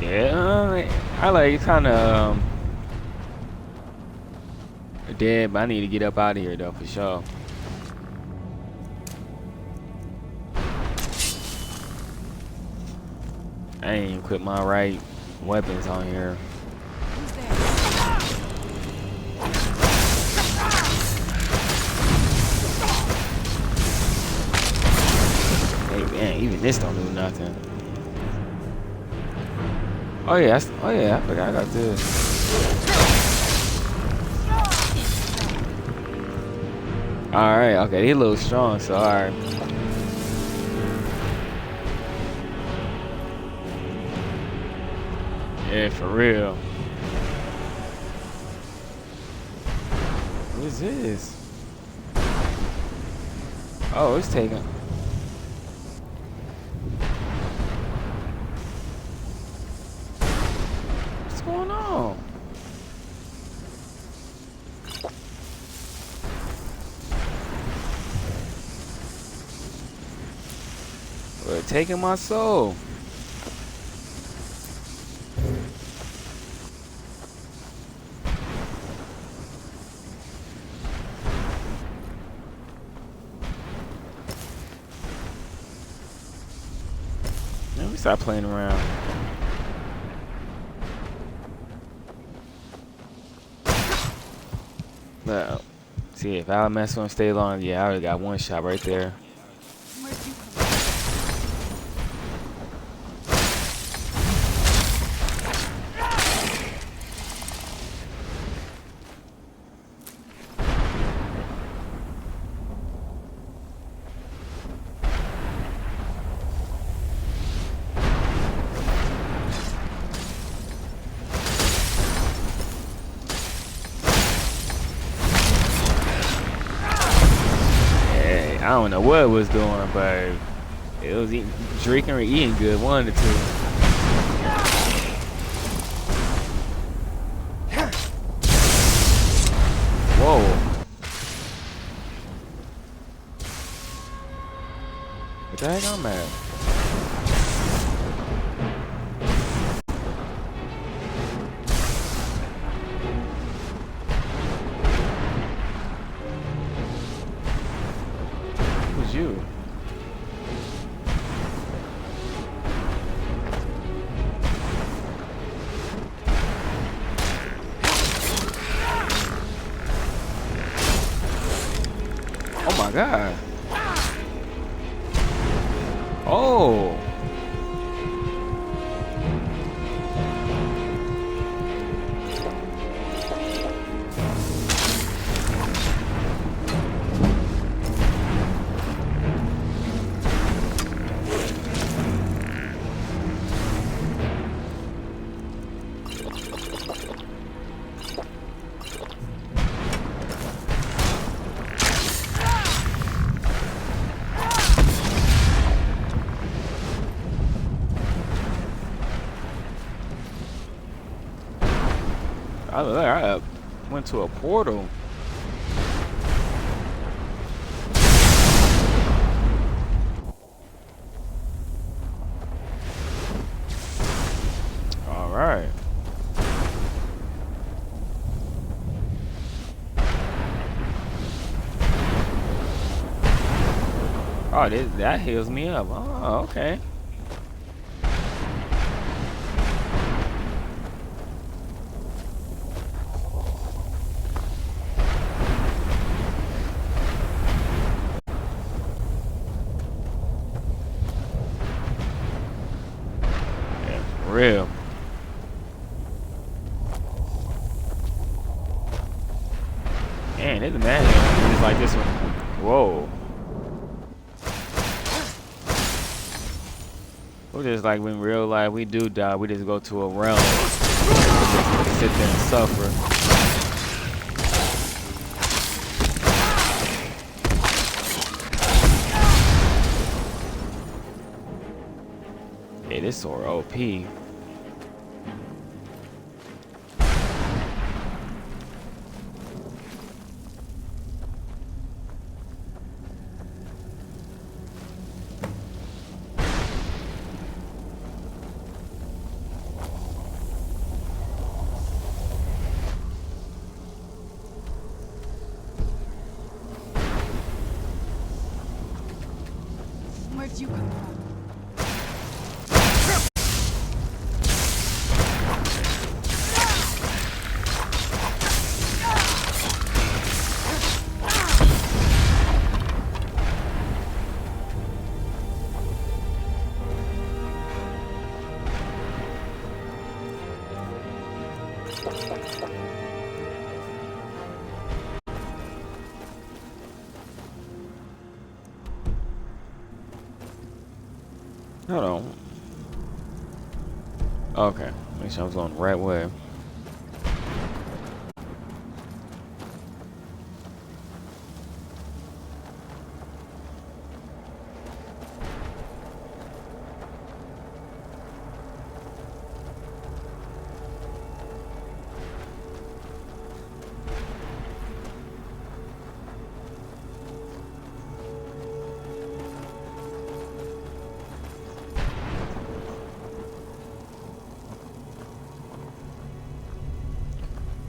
Yeah, I like kind of dead, but I need to get up out of here though for sure. I ain't even equipped my right weapons on here. Who's there? Hey man, even this don't do nothing. Oh yeah, I forgot I got this. Alright, okay, he a little strong, so alright. Yeah, for real. What is this? Oh, it's taking. What's going on? They're taking my soul. Let me stop playing around. But see, if I mess with him stay long, yeah, I already got one shot right there. Where'd you come I don't know what it was doing, but it was drinking or eating good, one of the two. the heck I'm at? Who's you? Oh my god. Oh. I went to a portal. All right. Oh, that heals me up. Oh, okay. Real. Man, it's mad. It's like this one. Whoa. We're just like in real life, we do die. We just go to a realm, sit there and suffer. Hey, this sword OP. Where'd you come from? Hold on. Okay, make sure I was going the right way.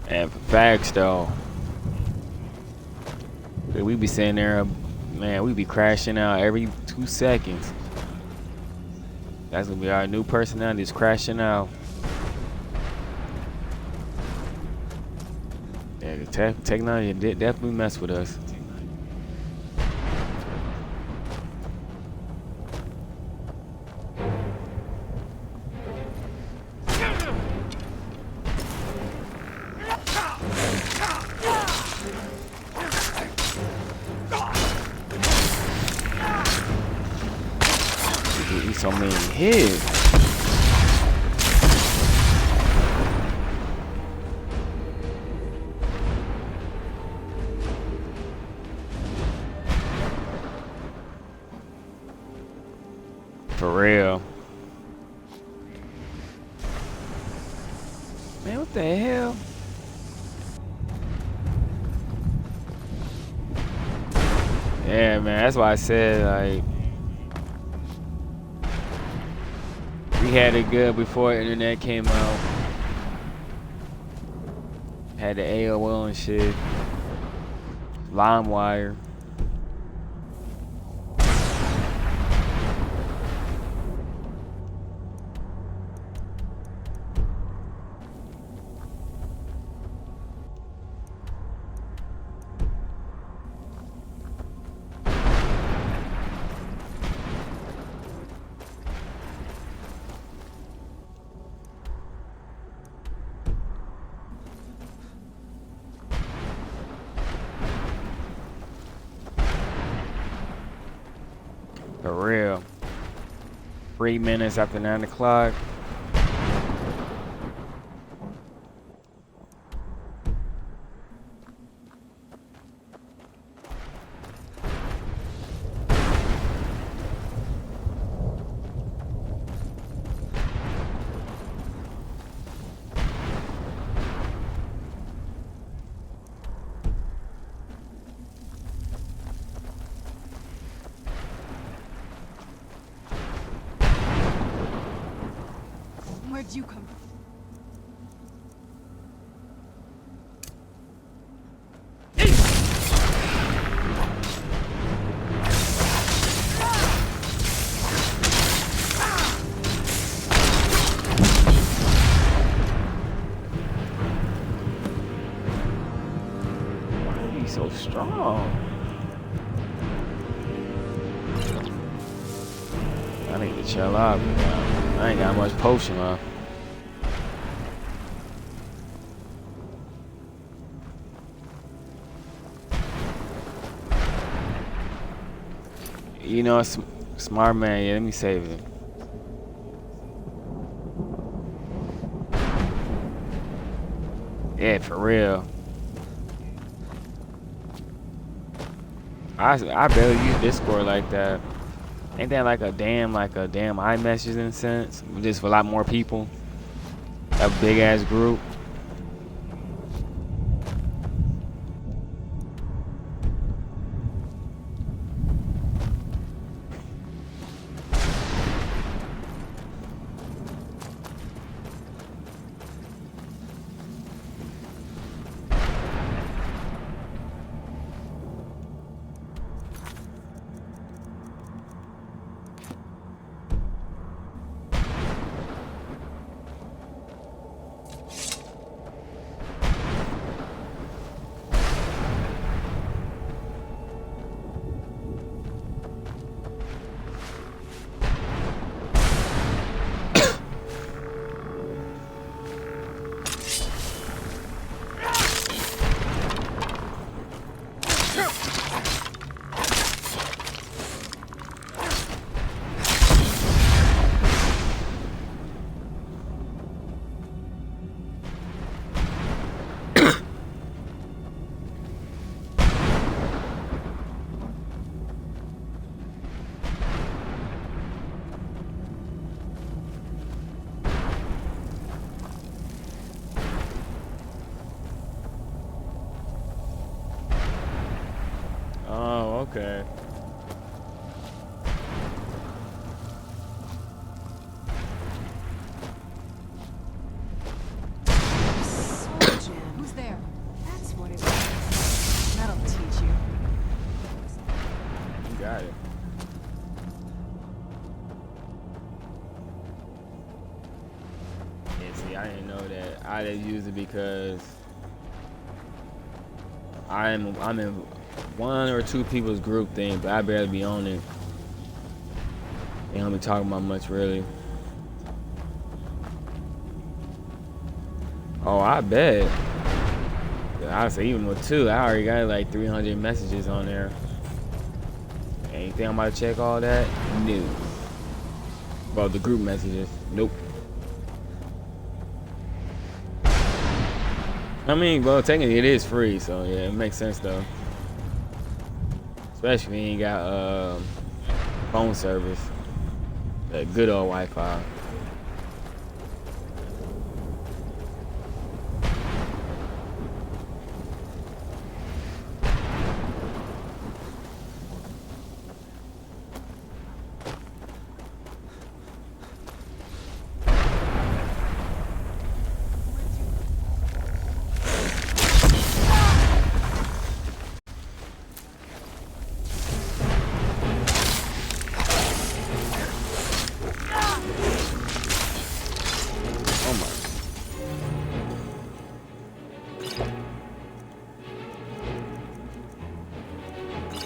And for facts though, we be sitting there, man, we be crashing out every 2 seconds. That's gonna be our new personality, is crashing out. Yeah, the technology did definitely mess with us. So many hits. For real. Man, what the hell? Yeah, man, that's why I said, like, had it good before the internet came out. Had the AOL and shit. LimeWire. For real. 3 minutes after 9 o'clock. Where'd you come from? Why are you so strong? I need to chill out. I ain't got much potion, huh? You know, smart man. Yeah, let me save it. Yeah, for real. I barely use Discord like that. Ain't that like a damn iMessage in a sense? Just for a lot more people. A big ass group. Oh, okay. Who's there? That's what it was. That'll teach you. You got it. Yeah, see, I didn't know that. I just used it because I'm in one or two people's group thing, but I barely be on it. They don't be talking about much really. Oh, I bet. I say even with 2, I already got like 300 messages on there. Anything I'm about to check all that? No. About the group messages? Nope. I mean, well, technically it is free, so yeah, it makes sense though. Especially when you ain't got phone service. That good old Wi-Fi.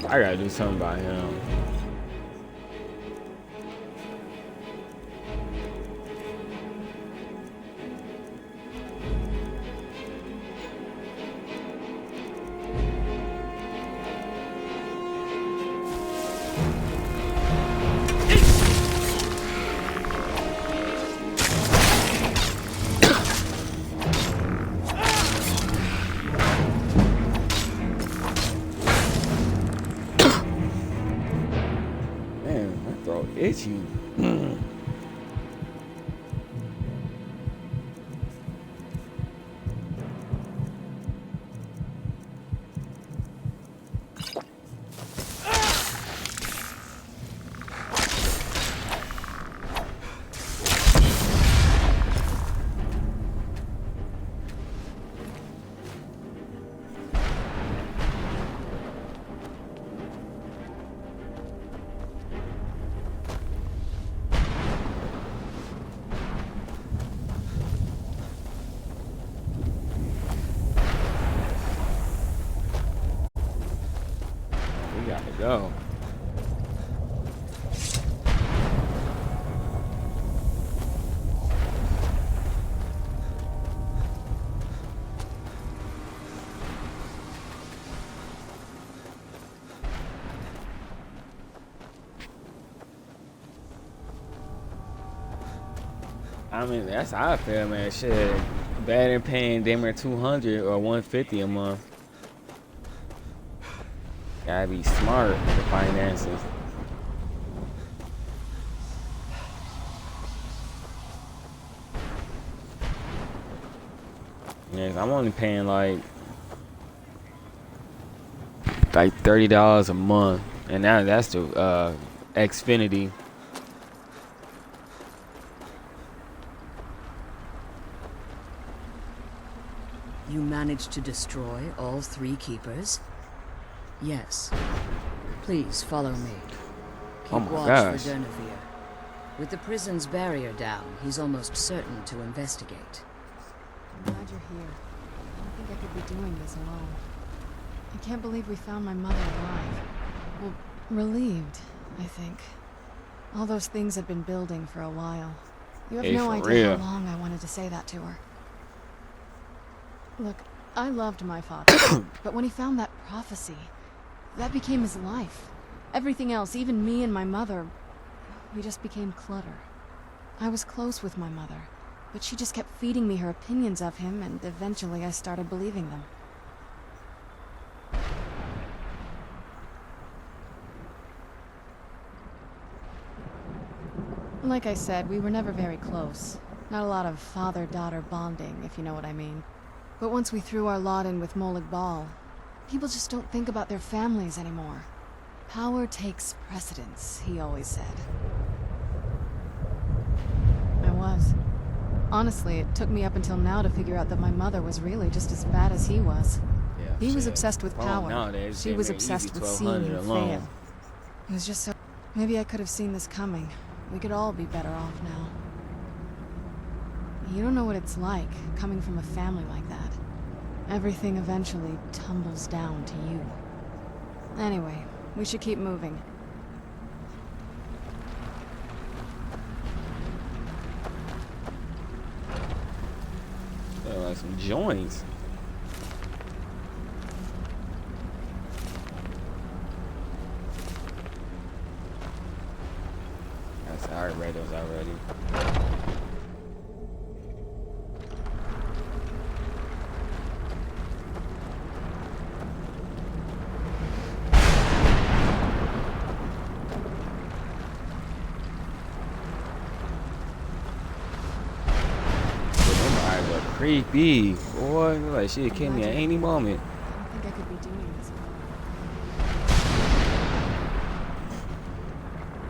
I gotta do something about him. Itchy. Go. I mean, that's how I feel, man. Shit, better than paying damn near $200 or $150 a month. Gotta be smart with the finances. Yes, I'm only paying like $30 a month, and now that's the Xfinity. You managed to destroy all 3 keepers? Yes. Please follow me. Keep Oh my watch gosh. for Dawnguard. With the prison's barrier down, he's almost certain to investigate. I'm glad you're here. I don't think I could be doing this alone. I can't believe we found my mother alive. Well, relieved, I think. All those things had been building for a while. You have Hey, no for idea real. how long I wanted to say that to her. Look, I loved my father, but when he found that prophecy, that became his life. Everything else, even me and my mother, we just became clutter. I was close with my mother, but she just kept feeding me her opinions of him, and eventually I started believing them. Like I said, we were never very close. Not a lot of father-daughter bonding, if you know what I mean. But once we threw our lot in with Molag Bal, people just don't think about their families anymore. Power takes precedence, he always said. I was. Honestly, it took me up until now to figure out that my mother was really just as bad as he was. Yeah, He was shit. obsessed with Well, power. nowadays, She they was make obsessed easy with seeing $1,200 him alone. fail. It was just so... Maybe I could have seen this coming. We could all be better off now. You don't know what it's like, coming from a family like that. Everything eventually tumbles down to you. Anyway, we should keep moving. They're like some joints. That's I already read those already. Creepy, boy. Look like she'd kill me at any moment. I don't think I could be doing this alone.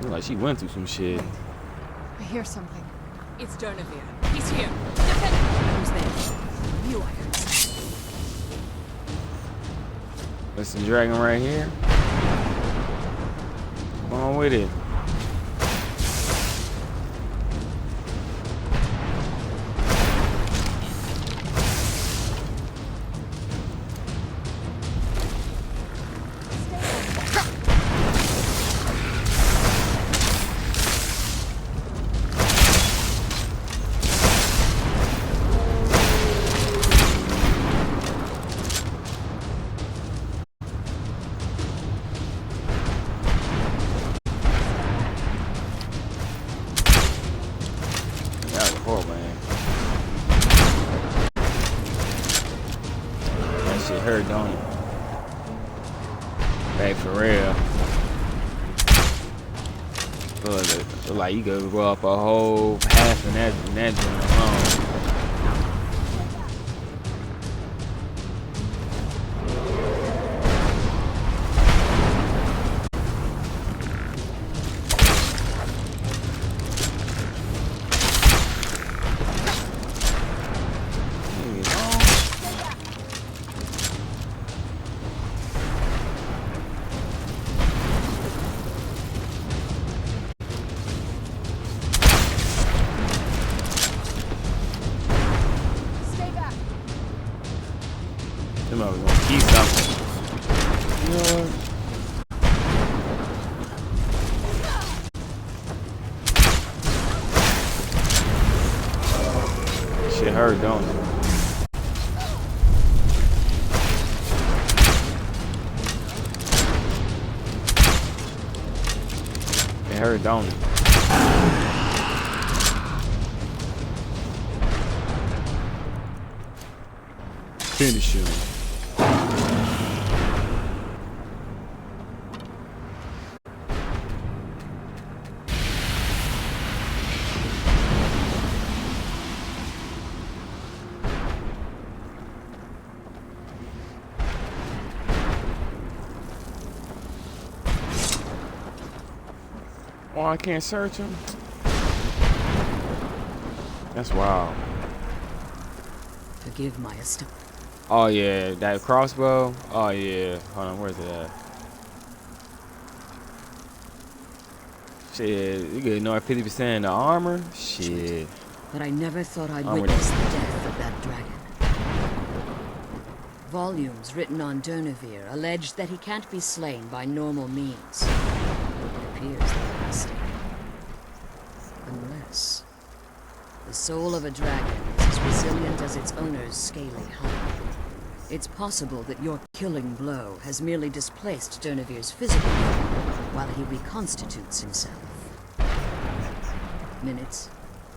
Look like she went through some shit. I hear something. It's Dawnguard. He's here. Who's there? You, I heard. There's some dragon right here. Come on with it. hurt, don't it? Hey, for real. Look like you could grow up a whole half in that joint alone. We're gonna keep something. You know what? Shit hurt, don't it? It hurt, don't it? Finish him. Oh, I can't search him? That's wild. Forgive my astonishment. Oh yeah, that crossbow? Oh yeah. Hold on, where's it at? Shit, you get another 50% of the armor? Shit. But I never thought I'd Armor witness the death of that dragon. Volumes written on Dawnguard allege that he can't be slain by normal means. It appears that I'm mistaken. Unless the soul of a dragon is as resilient as its owner's scaly hide. It's possible that your killing blow has merely displaced Dawnguard's physical form while he reconstitutes himself. Minutes,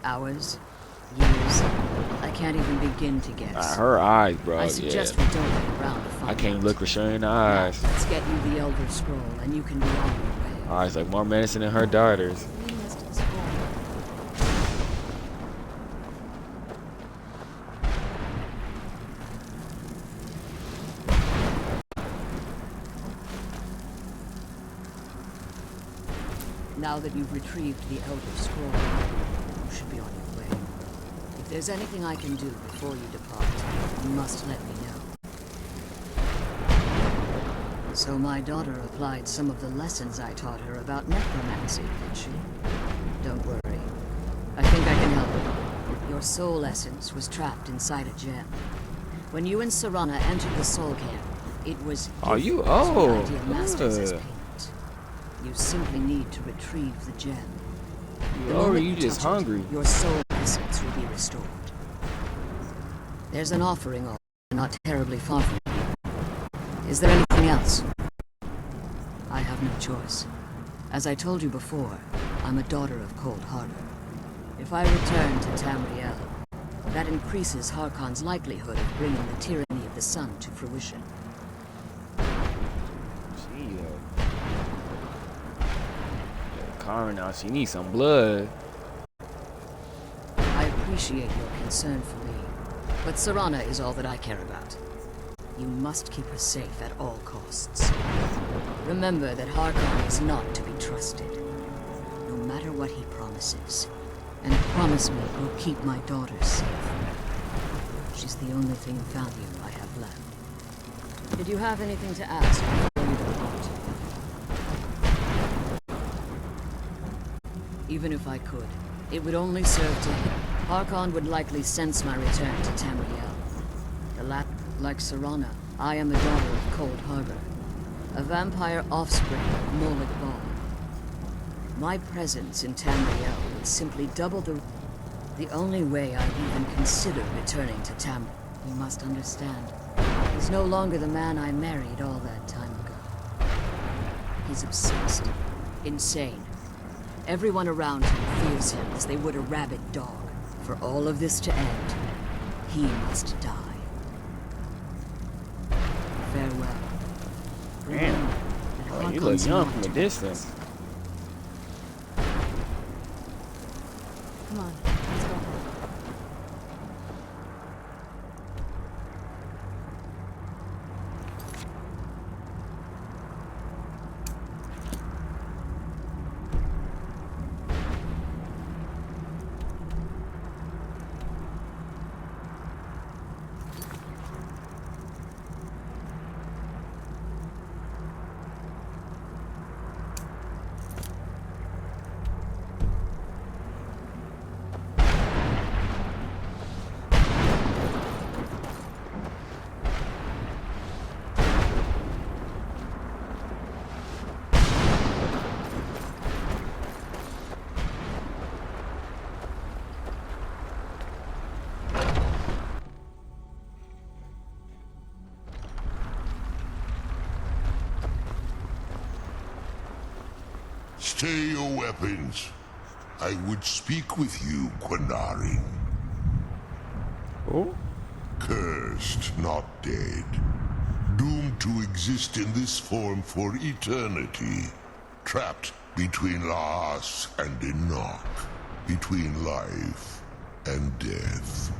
hours, years. I can't even begin to guess. Her eyes, bro. I suggest we don't wait around to find I can't out. look her straight in the eyes. Let's get you the Elder Scroll, and you can be on your way. Eyes like more medicine than her daughters. Now that you've retrieved the Elder Scroll, you should be on your way. If there's anything I can do before you depart, you must let me know. So my daughter applied some of the lessons I taught her about necromancy, did she? Don't worry. I think I can help you. Your soul essence was trapped inside a gem. When you and Serana entered the soul camp, it was Oh, you gifted to the old. ideal masters as Good. payment. You simply need to retrieve the gem. You The old or moment you just touch it, hungry? your soul essence will be restored. There's an offering altar not terribly far from here. Is there anything else? I have no choice. As I told you before, I'm a daughter of Cold Harbor. If I return to Tamriel, that increases Harkon's likelihood of bringing the tyranny of the sun to fruition. Karen now, she needs some blood. I appreciate your concern for me, but Serana is all that I care about. You must keep her safe at all costs. Remember that Harkon is not to be trusted, no matter what he promises. And promise me you'll keep my daughter safe. She's the only thing of value I have left. Did you have anything to ask before you depart? Even if I could, it would only serve to hit. Harkon would likely sense my return to Tamriel. Like Serana, I am a daughter of Cold Harbor, a vampire offspring of Molik Ball. My presence in Tamriel would simply double the only way I'd even consider returning to Tamriel. You must understand, he's no longer the man I married all that time ago. He's obsessed, insane. Everyone around him fears him as they would a rabid dog. For all of this to end, he must die. Farewell. Man, oh, you look young from a distance. Come on, let's go home. Stay your weapons. I would speak with you, Quinarin. Oh? Cursed, not dead. Doomed to exist in this form for eternity. Trapped between Laas and Enoch. Between life and death.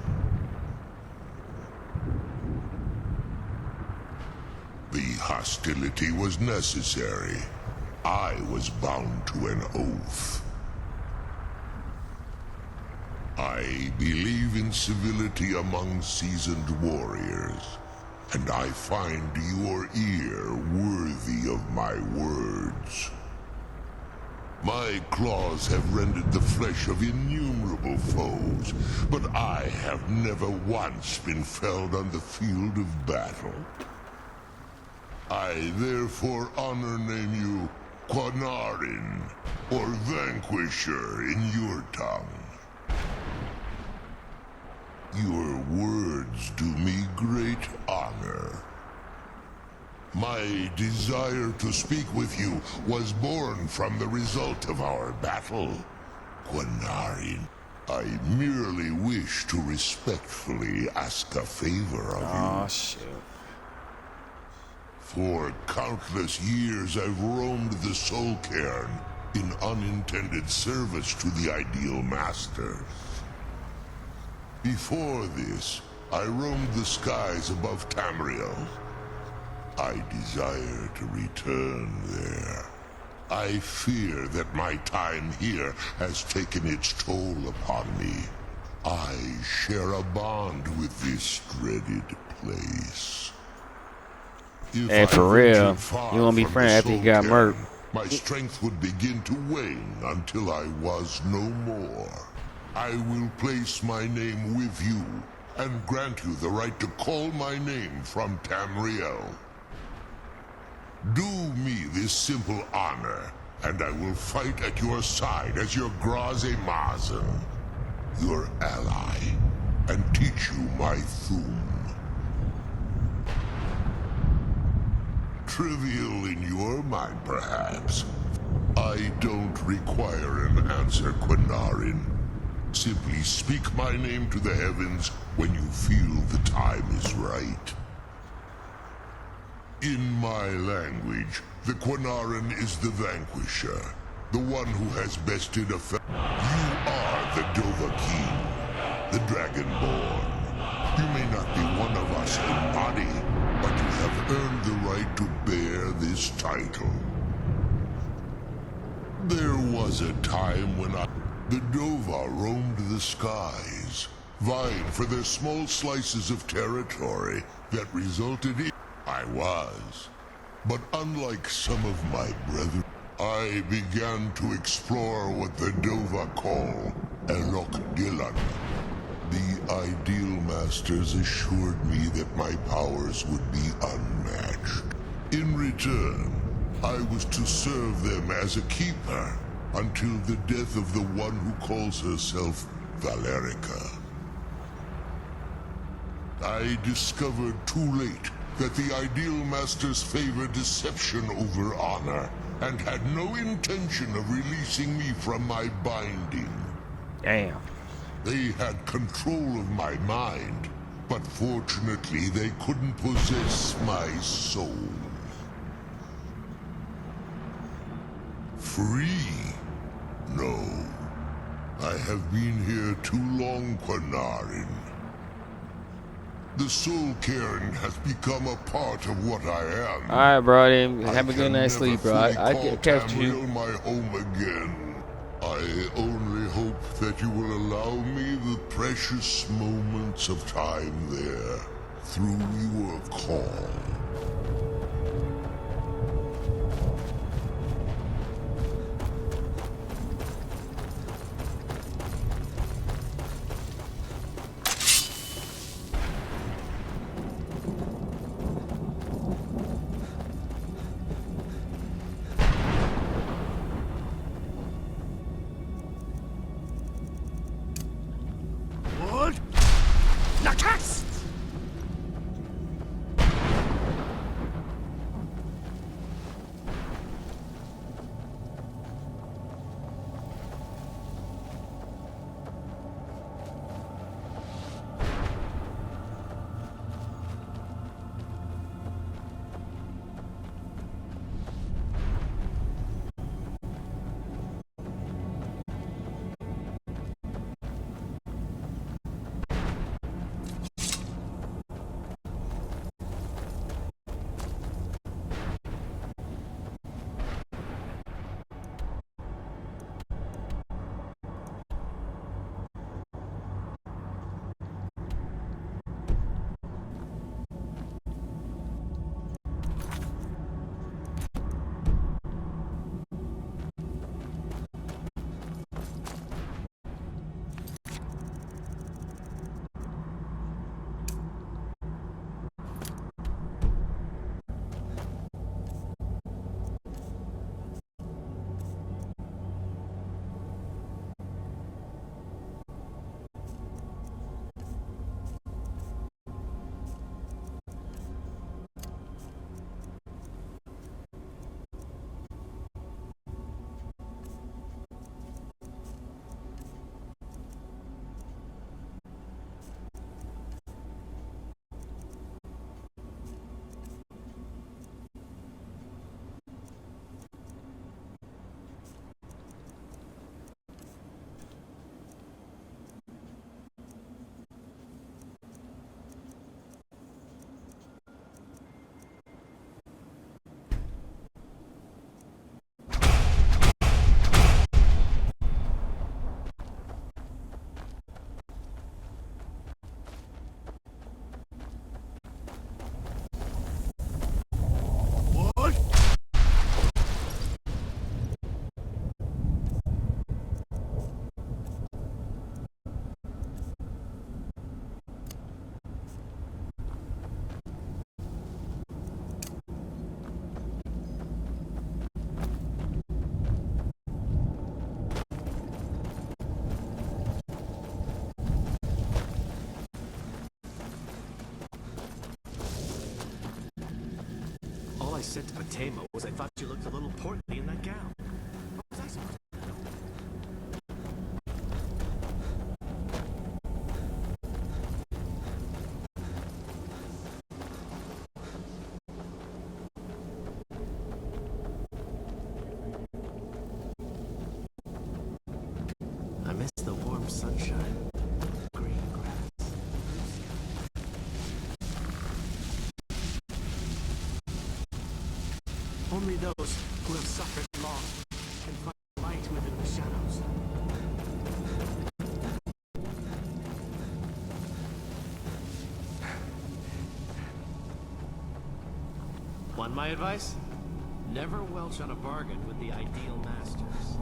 The hostility was necessary. I was bound to an oath. I believe in civility among seasoned warriors, and I find your ear worthy of my words. My claws have rended the flesh of innumerable foes, but I have never once been felled on the field of battle. I therefore honor name you Quinarin, or Vanquisher in your tongue. Your words do me great honor. My desire to speak with you was born from the result of our battle. Quinarin, I merely wish to respectfully ask a favor of you. Oh, shit. For countless years I've roamed the Soul Cairn in unintended service to the Ideal Masters. Before this, I roamed the skies above Tamriel. I desire to return there. I fear that my time here has taken its toll upon me. I share a bond with this dreaded place. Hey, for real, you won't be friends after he got murked. My strength would begin to wane until I was no more. I will place my name with you and grant you the right to call my name from Tamriel. Do me this simple honor, and I will fight at your side as your Dammnimawesome, your ally, and teach you my Thum. Trivial in your mind, perhaps. I don't require an answer, Quinarin. Simply speak my name to the heavens when you feel the time is right. In my language, the Quinarin is the Vanquisher, the one who has bested a You are the Dova King, the Dragonborn. You may not be one of us in body, but you have earned the right to bear this title. There was a time when the Dova roamed the skies, vying for their small slices of territory that resulted in I was. But unlike some of my brethren, I began to explore what the Dova call Elok Dylan. The Ideal Masters assured me that my powers would be unmatched. In return, I was to serve them as a keeper until the death of the one who calls herself Valerica. I discovered too late that the Ideal Masters favor deception over honor, and had no intention of releasing me from my binding. Damn. They had control of my mind, but fortunately they couldn't possess my soul. Free? No. I have been here too long, Quanarin. The Soul Cairn has become a part of what I am. Alright, bro. Then have a good night's sleep, bro. I can catch you. My home again. I only hope that you will allow me the precious moments of time there through your call. I said to Patemo was I thought you looked a little portly in that gown. What was I supposed to know? I miss the warm sunshine, green grass. Only those who have suffered loss can find light within the shadows. Want my advice? Never welch on a bargain with the ideal masters.